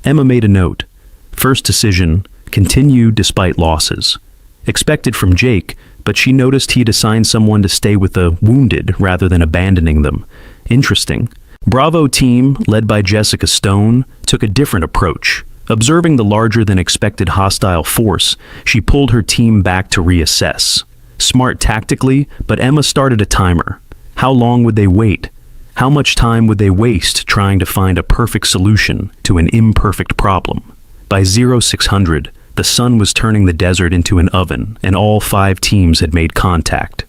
Emma made a note. First decision, continue despite losses. Expected from Jake, but she noticed he'd assigned someone to stay with the wounded rather than abandoning them. Interesting. Bravo team, led by Jessica Stone, took a different approach. Observing the larger-than-expected hostile force, she pulled her team back to reassess. Smart tactically, but Emma started a timer. How long would they wait? How much time would they waste trying to find a perfect solution to an imperfect problem? By 0600, the sun was turning the desert into an oven, and all 5 teams had made contact.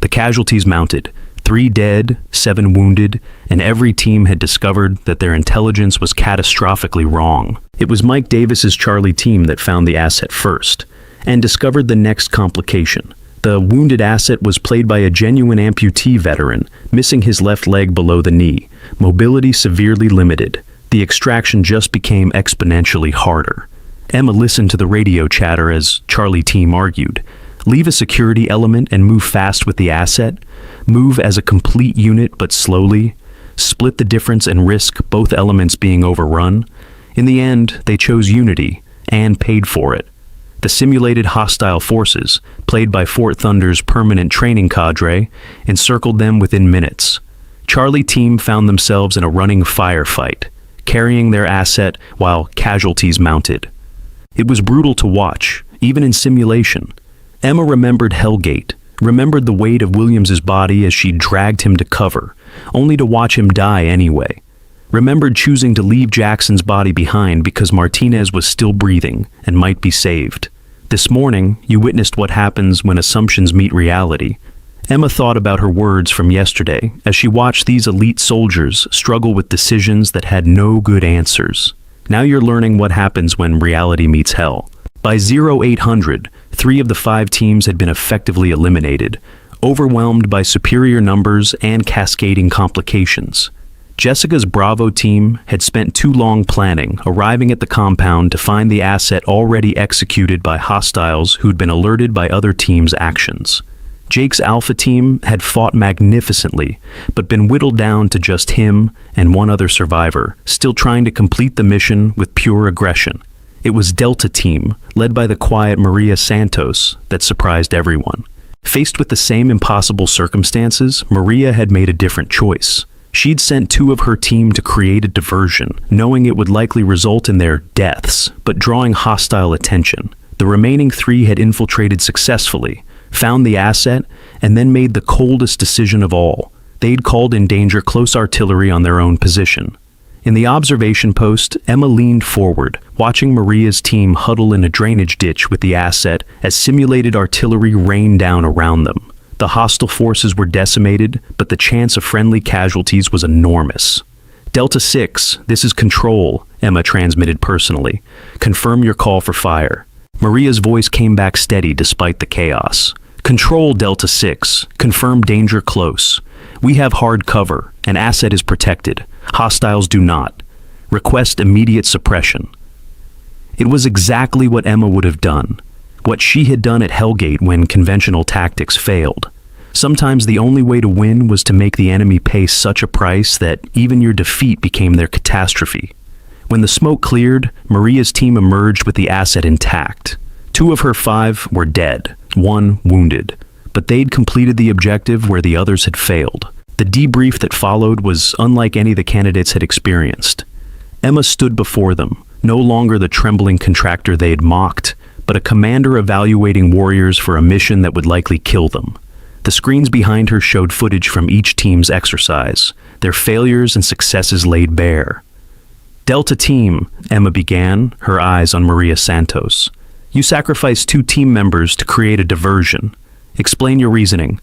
The casualties mounted. 3 dead, 7 wounded, and every team had discovered that their intelligence was catastrophically wrong. It was Mike Davis's Charlie team that found the asset first, and discovered the next complication. The wounded asset was played by a genuine amputee veteran, missing his left leg below the knee, mobility severely limited. The extraction just became exponentially harder. Emma listened to the radio chatter as Charlie team argued. Leave a security element and move fast with the asset. Move as a complete unit but slowly. Split the difference and risk both elements being overrun. In the end, they chose unity and paid for it. The simulated hostile forces, played by Fort Thunder's permanent training cadre, encircled them within minutes. Charlie team found themselves in a running firefight, carrying their asset while casualties mounted. It was brutal to watch, even in simulation. Emma remembered Hellgate, remembered the weight of Williams's body as she dragged him to cover, only to watch him die anyway. Remembered choosing to leave Jackson's body behind because Martinez was still breathing and might be saved. This morning, you witnessed what happens when assumptions meet reality. Emma thought about her words from yesterday as she watched these elite soldiers struggle with decisions that had no good answers. Now you're learning what happens when reality meets hell. By 0800, 3 of the 5 teams had been effectively eliminated, overwhelmed by superior numbers and cascading complications. Jessica's Bravo team had spent too long planning, arriving at the compound to find the asset already executed by hostiles who'd been alerted by other teams' actions. Jake's Alpha team had fought magnificently, but been whittled down to just him and 1 other survivor, still trying to complete the mission with pure aggression. It was Delta team, led by the quiet Maria Santos, that surprised everyone. Faced with the same impossible circumstances, Maria had made a different choice. She'd sent 2 of her team to create a diversion, knowing it would likely result in their deaths, but drawing hostile attention. The remaining 3 had infiltrated successfully, found the asset, and then made the coldest decision of all. They'd called in danger close artillery on their own position. In the observation post, Emma leaned forward, watching Maria's team huddle in a drainage ditch with the asset as simulated artillery rained down around them. The hostile forces were decimated, but the chance of friendly casualties was enormous. Delta 6, this is Control, Emma transmitted personally. Confirm your call for fire. Maria's voice came back steady despite the chaos. Control, Delta 6. Confirm danger close. We have hard cover. An asset is protected. Hostiles do not. Request immediate suppression. It was exactly what Emma would have done. What she had done at Hellgate when conventional tactics failed. Sometimes the only way to win was to make the enemy pay such a price that even your defeat became their catastrophe. When the smoke cleared, Maria's team emerged with the asset intact. 2 of her 5 were dead, 1 wounded, but they'd completed the objective where the others had failed. The debrief that followed was unlike any the candidates had experienced. Emma stood before them, no longer the trembling contractor they had mocked, but a commander evaluating warriors for a mission that would likely kill them. The screens behind her showed footage from each team's exercise, their failures and successes laid bare. Delta team, Emma began, her eyes on Maria Santos. You sacrificed 2 team members to create a diversion. Explain your reasoning.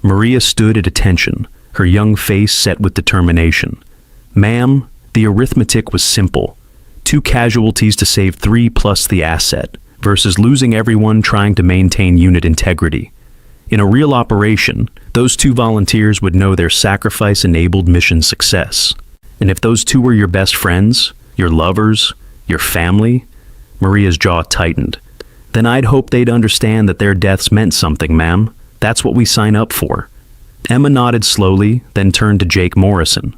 Maria stood at attention, her young face set with determination. Ma'am, the arithmetic was simple. 2 casualties to save 3 plus the asset, versus losing everyone trying to maintain unit integrity. In a real operation, those 2 volunteers would know their sacrifice enabled mission success. And if those 2 were your best friends, Your lovers? Your family? Maria's jaw tightened. Then I'd hope they'd understand that their deaths meant something, ma'am. That's what we sign up for. Emma nodded slowly, then turned to Jake Morrison.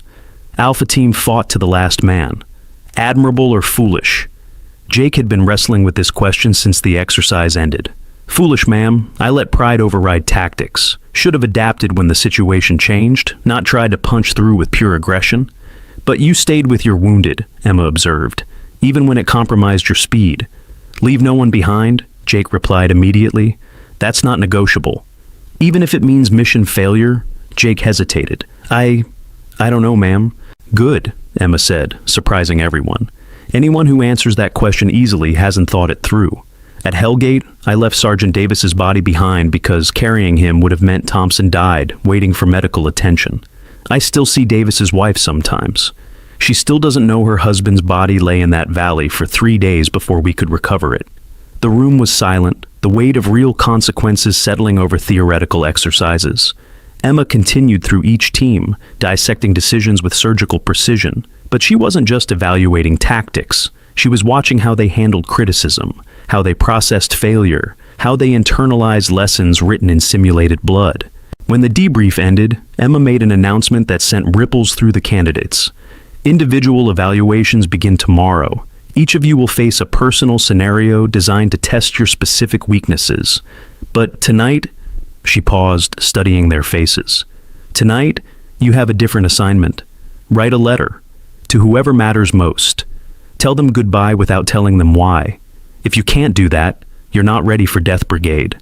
Alpha Team fought to the last man. Admirable or foolish? Jake had been wrestling with this question since the exercise ended. Foolish, ma'am. I let pride override tactics. Should have adapted when the situation changed, not tried to punch through with pure aggression. But you stayed with your wounded, Emma observed, even when it compromised your speed. Leave no one behind, Jake replied immediately. That's not negotiable. Even if it means mission failure, Jake hesitated. I don't know, ma'am. Good, Emma said, surprising everyone. Anyone who answers that question easily hasn't thought it through. At Hellgate, I left Sergeant Davis's body behind because carrying him would have meant Thompson died, waiting for medical attention. I still see Davis's wife sometimes. She still doesn't know her husband's body lay in that valley for 3 days before we could recover it. The room was silent, the weight of real consequences settling over theoretical exercises. Emma continued through each team, dissecting decisions with surgical precision. But she wasn't just evaluating tactics. She was watching how they handled criticism, how they processed failure, how they internalized lessons written in simulated blood. When the debrief ended, Emma made an announcement that sent ripples through the candidates. Individual evaluations begin tomorrow. Each of you will face a personal scenario designed to test your specific weaknesses. But tonight, she paused, studying their faces. Tonight, you have a different assignment. Write a letter to whoever matters most. Tell them goodbye without telling them why. If you can't do that, you're not ready for Death Brigade.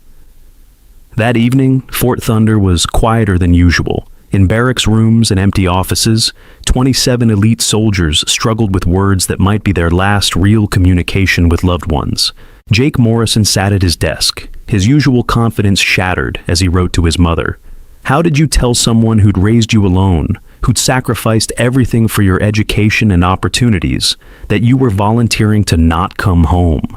That evening, Fort Thunder was quieter than usual. In barracks rooms and empty offices, 27 elite soldiers struggled with words that might be their last real communication with loved ones. Jake Morrison sat at his desk, his usual confidence shattered as he wrote to his mother. How did you tell someone who'd raised you alone, who'd sacrificed everything for your education and opportunities, that you were volunteering to not come home?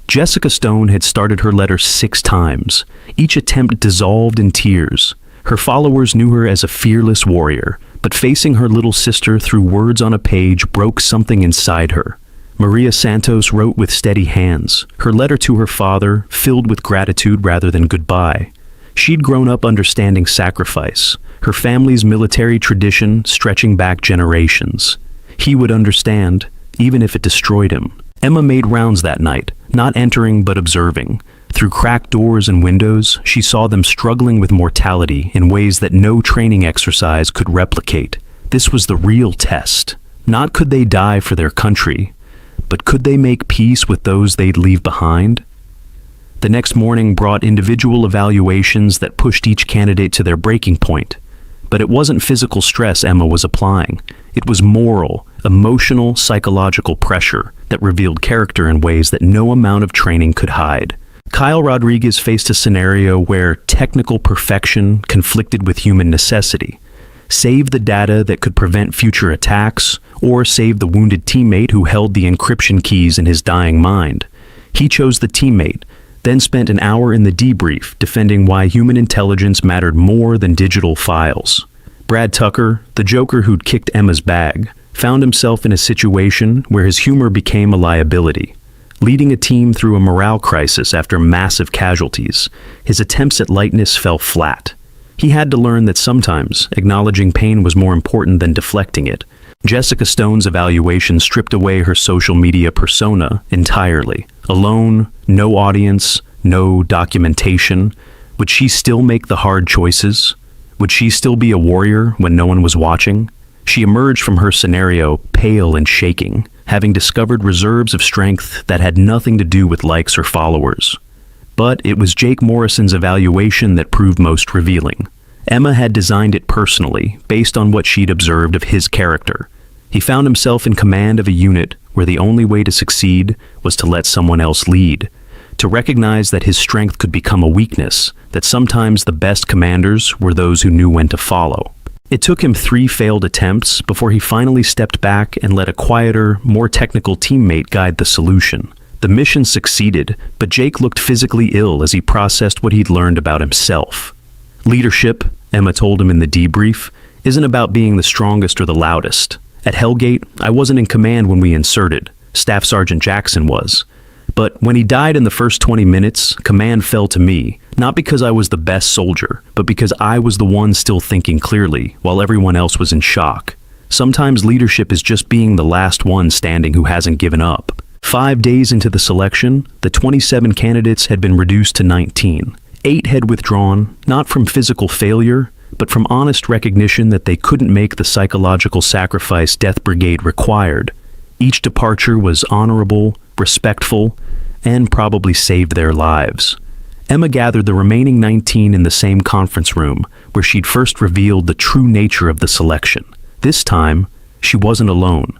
Jessica Stone had started her letter 6 times, each attempt dissolved in tears. Her followers knew her as a fearless warrior, but facing her little sister through words on a page broke something inside her. Maria Santos wrote with steady hands, her letter to her father filled with gratitude rather than goodbye. She'd grown up understanding sacrifice, her family's military tradition stretching back generations. He would understand, even if it destroyed him. Emma made rounds that night, not entering but observing. Through cracked doors and windows, she saw them struggling with mortality in ways that no training exercise could replicate. This was the real test. Not could they die for their country, but could they make peace with those they'd leave behind? The next morning brought individual evaluations that pushed each candidate to their breaking point. But it wasn't physical stress Emma was applying. It was moral, emotional, psychological pressure that revealed character in ways that no amount of training could hide. Kyle Rodriguez faced a scenario where technical perfection conflicted with human necessity. Save the data that could prevent future attacks, or save the wounded teammate who held the encryption keys in his dying mind. He chose the teammate, then spent an hour in the debrief defending why human intelligence mattered more than digital files. Brad Tucker, the joker who'd kicked Emma's bag, found himself in a situation where his humor became a liability. Leading a team through a morale crisis after massive casualties, his attempts at lightness fell flat. He had to learn that sometimes acknowledging pain was more important than deflecting it. Jessica Stone's evaluation stripped away her social media persona entirely. Alone, no audience, no documentation. Would she still make the hard choices? Would she still be a warrior when no one was watching? She emerged from her scenario pale and shaking, having discovered reserves of strength that had nothing to do with likes or followers. But it was Jake Morrison's evaluation that proved most revealing. Emma had designed it personally, based on what she'd observed of his character. He found himself in command of a unit where the only way to succeed was to let someone else lead, to recognize that his strength could become a weakness, that sometimes the best commanders were those who knew when to follow. It took him 3 failed attempts before he finally stepped back and let a quieter, more technical teammate guide the solution. The mission succeeded, but Jake looked physically ill as he processed what he'd learned about himself. Leadership, Emma told him in the debrief, isn't about being the strongest or the loudest. At Hellgate, I wasn't in command when we inserted. Staff Sergeant Jackson was. But when he died in the first 20 minutes, command fell to me, not because I was the best soldier, but because I was the one still thinking clearly, while everyone else was in shock. Sometimes leadership is just being the last one standing who hasn't given up. 5 days into the selection, the 27 candidates had been reduced to 19. 8 had withdrawn, not from physical failure, but from honest recognition that they couldn't make the psychological sacrifice Death Brigade required. Each departure was honorable, respectful, and probably saved their lives. Emma gathered the remaining 19 in the same conference room where she'd first revealed the true nature of the selection. This time, she wasn't alone.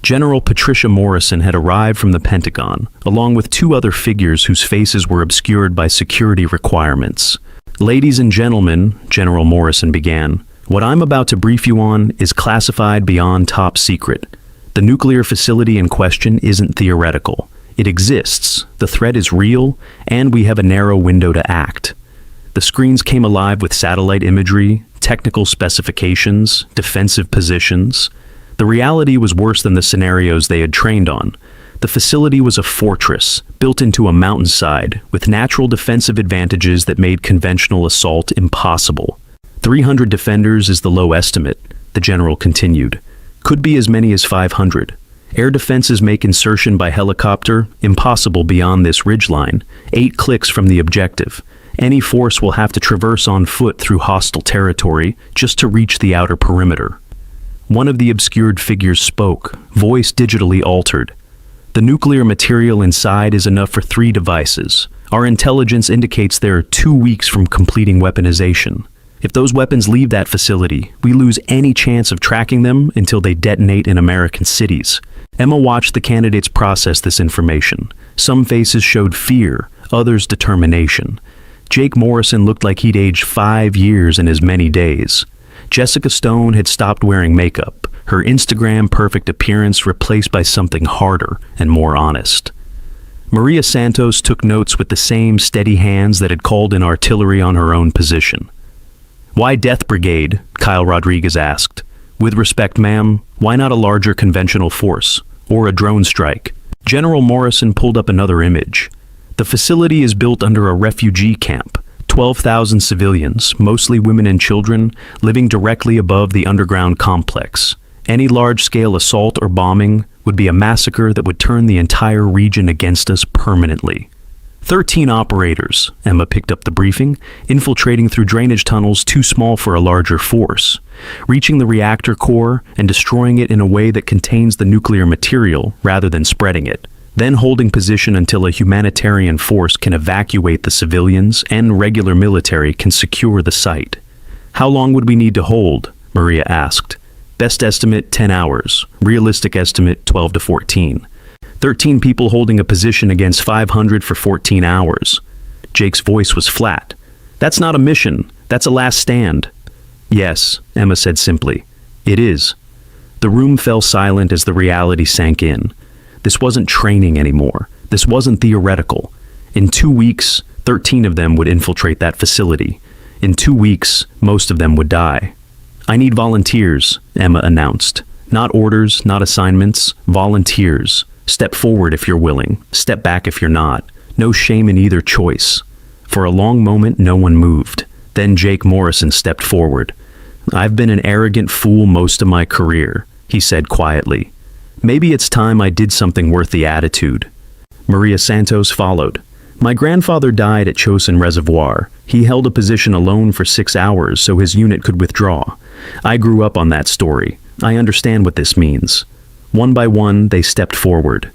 General Patricia Morrison had arrived from the Pentagon, along with 2 other figures whose faces were obscured by security requirements. "Ladies and gentlemen," General Morrison began, "what I'm about to brief you on is classified beyond top secret. The nuclear facility in question isn't theoretical. It exists, the threat is real, and we have a narrow window to act." The screens came alive with satellite imagery, technical specifications, defensive positions. The reality was worse than the scenarios they had trained on. The facility was a fortress, built into a mountainside, with natural defensive advantages that made conventional assault impossible. 300 defenders is the low estimate, the general continued. Could be as many as 500. Air defenses make insertion by helicopter impossible beyond this ridgeline, 8 clicks from the objective. Any force will have to traverse on foot through hostile territory just to reach the outer perimeter. One of the obscured figures spoke, voice digitally altered. "The nuclear material inside is enough for 3 devices. Our intelligence indicates they're 2 weeks from completing weaponization. If those weapons leave that facility, we lose any chance of tracking them until they detonate in American cities." Emma watched the candidates process this information. Some faces showed fear, others determination. Jake Morrison looked like he'd aged 5 years in as many days. Jessica Stone had stopped wearing makeup, her Instagram-perfect appearance replaced by something harder and more honest. Maria Santos took notes with the same steady hands that had called in artillery on her own position. "Why Death Brigade?" Kyle Rodriguez asked. "With respect, ma'am, why not a larger conventional force? Or a drone strike?" General Morrison pulled up another image. The facility is built under a refugee camp. 12,000 civilians, mostly women and children, living directly above the underground complex. Any large-scale assault or bombing would be a massacre that would turn the entire region against us permanently. 13 operators, Emma picked up the briefing, infiltrating through drainage tunnels too small for a larger force, reaching the reactor core and destroying it in a way that contains the nuclear material rather than spreading it, then holding position until a humanitarian force can evacuate the civilians and regular military can secure the site. "How long would we need to hold?" Maria asked. "Best estimate 10 hours, realistic estimate 12 to 14. 13 people holding a position against 500 for 14 hours. Jake's voice was flat. "That's not a mission, that's a last stand." "Yes," Emma said simply. "It is." The room fell silent as the reality sank in. This wasn't training anymore. This wasn't theoretical. In 2 weeks, 13 of them would infiltrate that facility. In 2 weeks, most of them would die. "I need volunteers," Emma announced. "Not orders, not assignments, volunteers. Step forward if you're willing, step back if you're not. No shame in either choice." For a long moment, no one moved. Then Jake Morrison stepped forward. "I've been an arrogant fool most of my career," he said quietly. "Maybe it's time I did something worth the attitude." Maria Santos followed. "My grandfather died at Chosin Reservoir. He held a position alone for 6 hours so his unit could withdraw. I grew up on that story. I understand what this means." One by one, they stepped forward.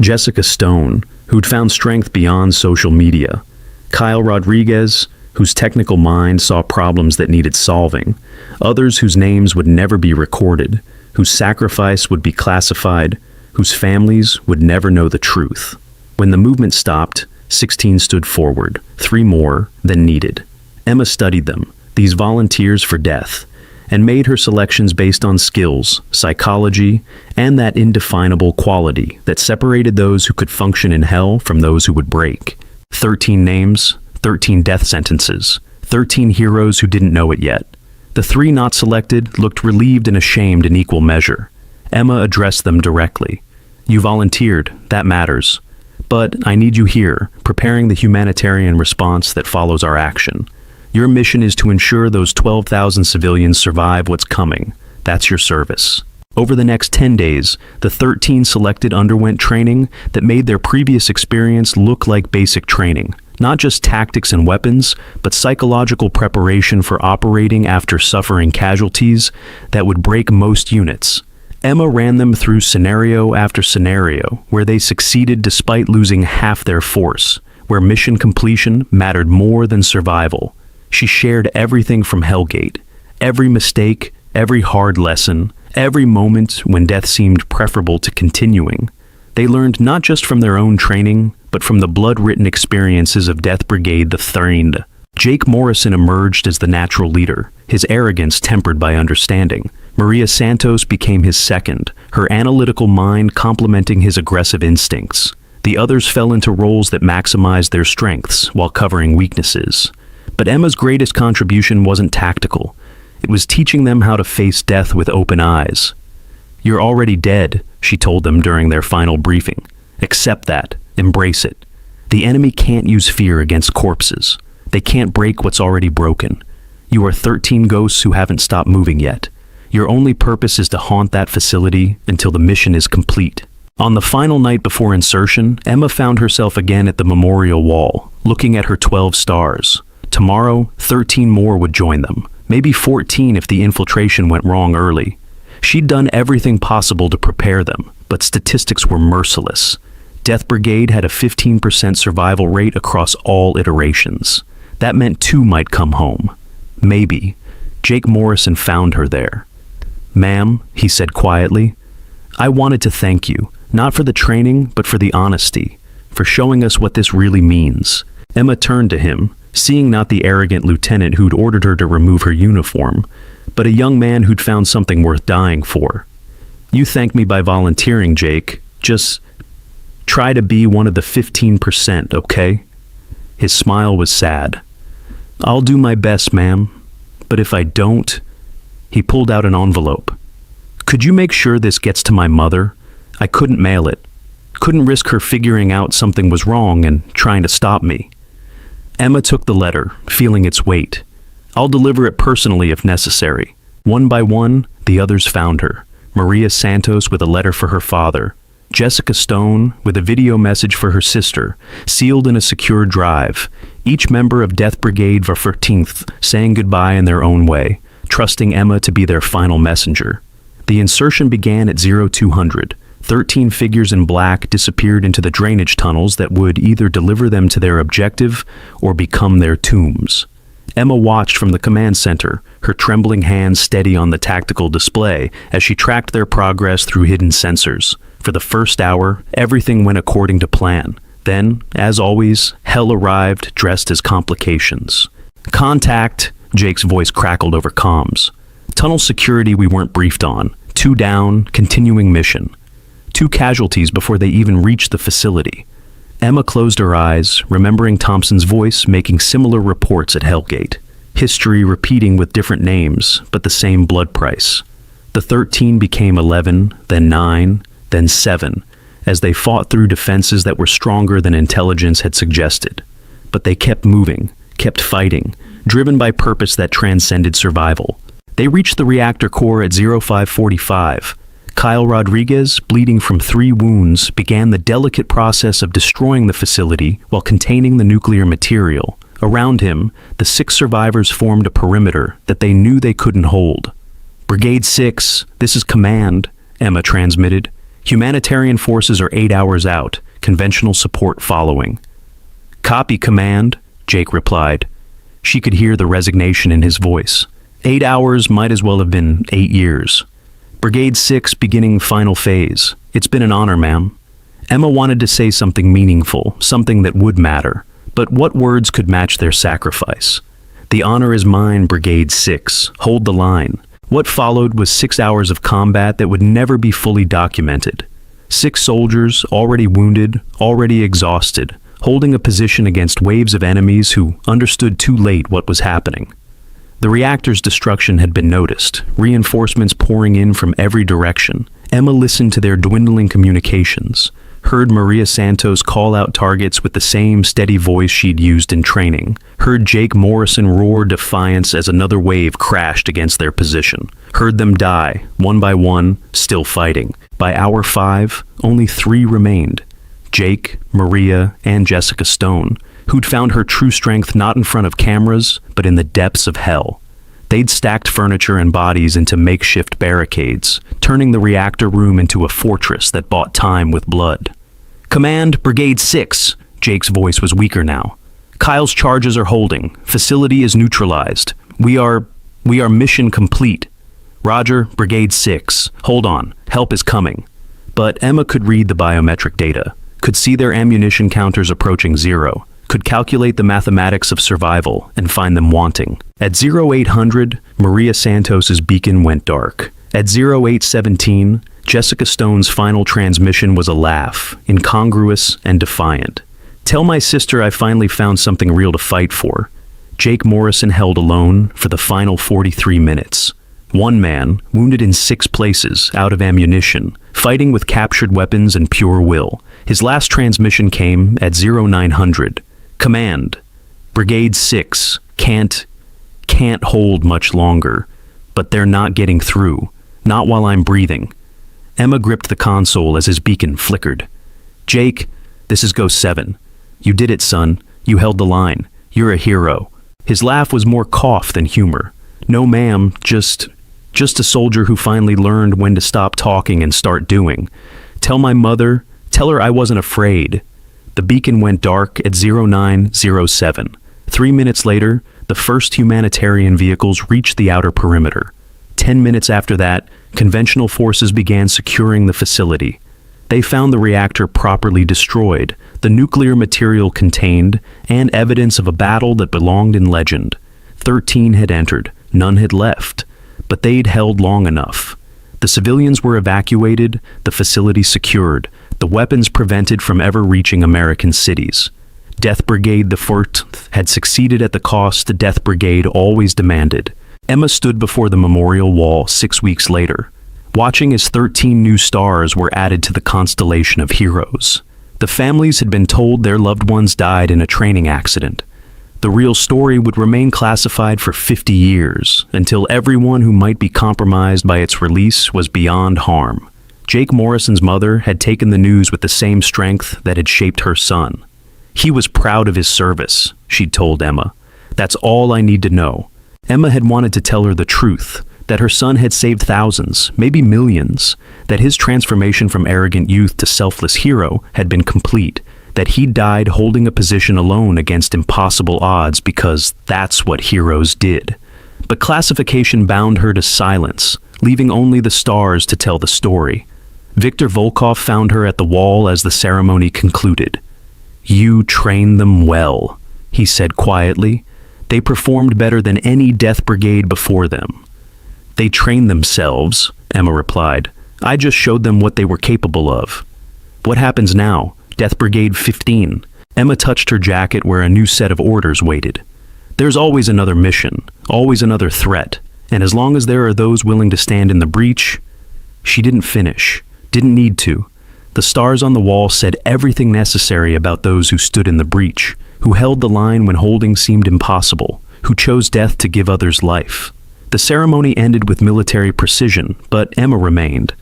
Jessica Stone, who'd found strength beyond social media. Kyle Rodriguez, whose technical mind saw problems that needed solving. Others whose names would never be recorded, whose sacrifice would be classified, whose families would never know the truth. When the movement stopped, 16 stood forward, 3 more than needed. Emma studied them, these volunteers for death, and made her selections based on skills, psychology, and that indefinable quality that separated those who could function in hell from those who would break. 13 names, 13 death sentences, 13 heroes who didn't know it yet. The 3 not selected looked relieved and ashamed in equal measure. Emma addressed them directly. You volunteered, that matters. But I need you here, preparing the humanitarian response that follows our action. Your mission is to ensure those 12,000 civilians survive what's coming. That's your service. Over the next 10 days, the 13 selected underwent training that made their previous experience look like basic training. Not just tactics and weapons, but psychological preparation for operating after suffering casualties that would break most units. Emma ran them through scenario after scenario, where they succeeded despite losing half their force, where mission completion mattered more than survival. She shared everything from Hellgate, every mistake, every hard lesson, every moment when death seemed preferable to continuing. They learned not just from their own training, but from the blood-written experiences of Death Brigade the 3rd. Jake Morrison emerged as the natural leader, his arrogance tempered by understanding. Maria Santos became his second, her analytical mind complementing his aggressive instincts. The others fell into roles that maximized their strengths while covering weaknesses. But Emma's greatest contribution wasn't tactical. It was teaching them how to face death with open eyes. You're already dead, she told them during their final briefing. Accept that. Embrace it. The enemy can't use fear against corpses. They can't break what's already broken. You are 13 ghosts who haven't stopped moving yet. Your only purpose is to haunt that facility until the mission is complete. On the final night before insertion, Emma found herself again at the memorial wall, looking at her 12 stars. Tomorrow, 13 more would join them. Maybe 14 if the infiltration went wrong early. She'd done everything possible to prepare them, but statistics were merciless. Death Brigade had a 15% survival rate across all iterations. That meant 2 might come home. Maybe. Jake Morrison found her there. Ma'am, he said quietly, I wanted to thank you, not for the training, but for the honesty, for showing us what this really means. Emma turned to him, seeing not the arrogant lieutenant who'd ordered her to remove her uniform, but a young man who'd found something worth dying for. You thank me by volunteering, Jake. Just try to be one of the 15%, okay? His smile was sad. I'll do my best, ma'am. But if I don't... He pulled out an envelope. Could you make sure this gets to my mother? I couldn't mail it. Couldn't risk her figuring out something was wrong and trying to stop me. Emma took the letter, feeling its weight. I'll deliver it personally if necessary. One by one, the others found her. Maria Santos with a letter for her father. Jessica Stone with a video message for her sister, sealed in a secure drive. Each member of Death Brigade the 13th saying goodbye in their own way, trusting Emma to be their final messenger. The insertion began at 0200. 13 figures in black disappeared into the drainage tunnels that would either deliver them to their objective or become their tombs. Emma watched from the command center, her trembling hands steady on the tactical display as she tracked their progress through hidden sensors. For the first hour, everything went according to plan. Then, as always, hell arrived dressed as complications. Contact, Jake's voice crackled over comms. Tunnel security we weren't briefed on. 2 down, continuing mission. 2 casualties before they even reached the facility. Emma closed her eyes, remembering Thompson's voice making similar reports at Hellgate. History repeating with different names, but the same blood price. The 13 became 11, then 9, then 7, as they fought through defenses that were stronger than intelligence had suggested. But they kept moving, kept fighting, driven by purpose that transcended survival. They reached the reactor core at 0545. Kyle Rodriguez, bleeding from 3 wounds, began the delicate process of destroying the facility while containing the nuclear material. Around him, the 6 survivors formed a perimeter that they knew they couldn't hold. Brigade 6, this is command, Emma transmitted. Humanitarian forces are 8 hours out, conventional support following. Copy, command, Jake replied. She could hear the resignation in his voice. 8 hours might as well have been 8 years. Brigade 6 beginning final phase. It's been an honor, ma'am. Emma wanted to say something meaningful, something that would matter. But what words could match their sacrifice? The honor is mine, Brigade 6. Hold the line. What followed was 6 hours of combat that would never be fully documented. 6 soldiers, already wounded, already exhausted, holding a position against waves of enemies who understood too late what was happening. The reactor's destruction had been noticed, reinforcements pouring in from every direction. Emma listened to their dwindling communications, heard Maria Santos call out targets with the same steady voice she'd used in training, heard Jake Morrison roar defiance as another wave crashed against their position, heard them die, one by one, still fighting. By hour 5, only 3 remained: Jake, Maria, and Jessica Stone, who'd found her true strength not in front of cameras, but in the depths of hell. They'd stacked furniture and bodies into makeshift barricades, turning the reactor room into a fortress that bought time with blood. "Command, Brigade 6. Jake's voice was weaker now. "Kyle's charges are holding. Facility is neutralized. We are mission complete." "Roger, Brigade 6. Hold on. Help is coming." But Emma could read the biometric data, could see their ammunition counters approaching 0, could calculate the mathematics of survival and find them wanting. At 0800, Maria Santos's beacon went dark. At 0817, Jessica Stone's final transmission was a laugh, incongruous and defiant. "Tell my sister I finally found something real to fight for." Jake Morrison held alone for the final 43 minutes. One man, wounded in 6 places, out of ammunition, fighting with captured weapons and pure will. His last transmission came at 0900. "Command, Brigade 6 can't hold much longer, but they're not getting through. Not while I'm breathing." Emma gripped the console as his beacon flickered. "Jake, this is Go 7. You did it, son. You held the line. You're a hero." His laugh was more cough than humor. "No, ma'am, just a soldier who finally learned when to stop talking and start doing. Tell my mother, tell her I wasn't afraid." The beacon went dark at 0907. 3 minutes later, the first humanitarian vehicles reached the outer perimeter. 10 minutes after that, conventional forces began securing the facility. They found the reactor properly destroyed, the nuclear material contained, and evidence of a battle that belonged in legend. 13 had entered, none had left, but they'd held long enough. The civilians were evacuated, the facility secured, the weapons prevented from ever reaching American cities. Death Brigade the 4th had succeeded at the cost Death Brigade always demanded. Emma stood before the memorial wall 6 weeks later, watching as 13 new stars were added to the constellation of heroes. The families had been told their loved ones died in a training accident. The real story would remain classified for 50 years, until everyone who might be compromised by its release was beyond harm. Jake Morrison's mother had taken the news with the same strength that had shaped her son. "He was proud of his service," she'd told Emma. "That's all I need to know." Emma had wanted to tell her the truth, that her son had saved thousands, maybe millions, that his transformation from arrogant youth to selfless hero had been complete, that he died holding a position alone against impossible odds because that's what heroes did. But classification bound her to silence, leaving only the stars to tell the story. Viktor Volkov found her at the wall as the ceremony concluded. "You trained them well," he said quietly. "They performed better than any Death Brigade before them." "They trained themselves," Emma replied. "I just showed them what they were capable of." "What happens now? Death Brigade 15. Emma touched her jacket where a new set of orders waited. "There's always another mission, always another threat, and as long as there are those willing to stand in the breach..." She didn't finish, didn't need to. The stars on the wall said everything necessary about those who stood in the breach, who held the line when holding seemed impossible, who chose death to give others life. The ceremony ended with military precision, but Emma remained.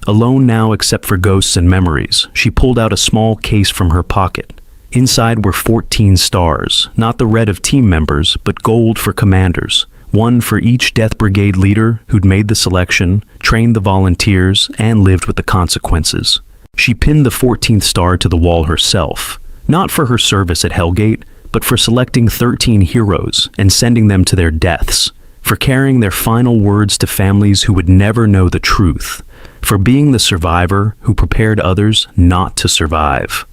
Alone now except for ghosts and memories, she pulled out a small case from her pocket. Inside were 14 stars, not the red of team members, but gold for commanders. One for each Death Brigade leader who'd made the selection, trained the volunteers, and lived with the consequences. She pinned the 14th star to the wall herself, not for her service at Hellgate, but for selecting 13 heroes and sending them to their deaths, for carrying their final words to families who would never know the truth, for being the survivor who prepared others not to survive.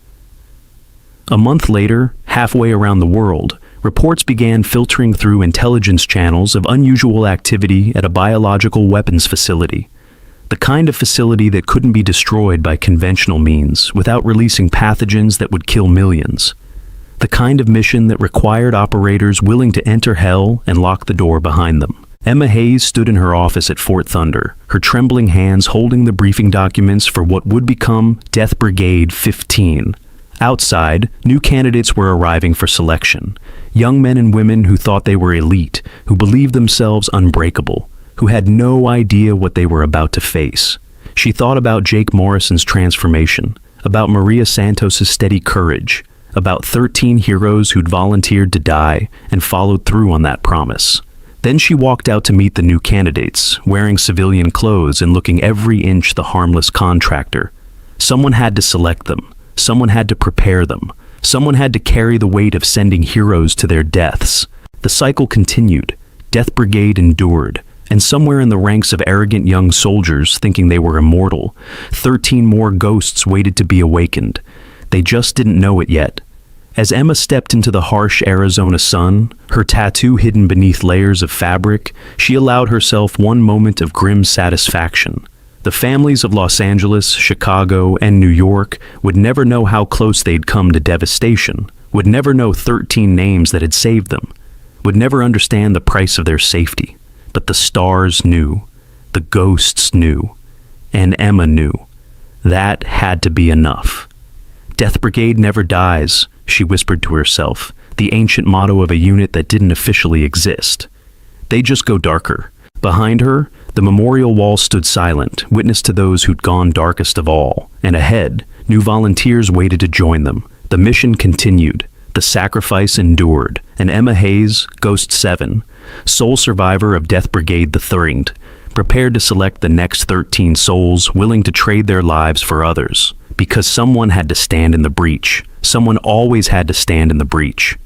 A month later, halfway around the world, reports began filtering through intelligence channels of unusual activity at a biological weapons facility. The kind of facility that couldn't be destroyed by conventional means without releasing pathogens that would kill millions. The kind of mission that required operators willing to enter hell and lock the door behind them. Emma Hayes stood in her office at Fort Thunder, her trembling hands holding the briefing documents for what would become Death Brigade 15. Outside, new candidates were arriving for selection. Young men and women who thought they were elite, who believed themselves unbreakable, who had no idea what they were about to face. She thought about Jake Morrison's transformation, about Maria Santos's steady courage, about 13 heroes who'd volunteered to die and followed through on that promise. Then she walked out to meet the new candidates, wearing civilian clothes and looking every inch the harmless contractor. Someone had to select them. Someone had to prepare them. Someone had to carry the weight of sending heroes to their deaths. The cycle continued. Death Brigade endured. And somewhere in the ranks of arrogant young soldiers thinking they were immortal, 13 more ghosts waited to be awakened. They just didn't know it yet. As Emma stepped into the harsh Arizona sun, her tattoo hidden beneath layers of fabric, she allowed herself one moment of grim satisfaction. The families of Los Angeles, Chicago, and New York would never know how close they'd come to devastation, would never know 13 names that had saved them, would never understand the price of their safety. But the stars knew, the ghosts knew, and Emma knew. That had to be enough. Death Brigade never dies, she whispered to herself, the ancient motto of a unit that didn't officially exist. They just go darker. Behind her, the memorial wall stood silent, witness to those who'd gone darkest of all. And ahead, new volunteers waited to join them. The mission continued. The sacrifice endured. And Emma Hayes, Ghost 7, sole survivor of Death Brigade the 3rd, prepared to select the next 13 souls willing to trade their lives for others. Because someone had to stand in the breach. Someone always had to stand in the breach.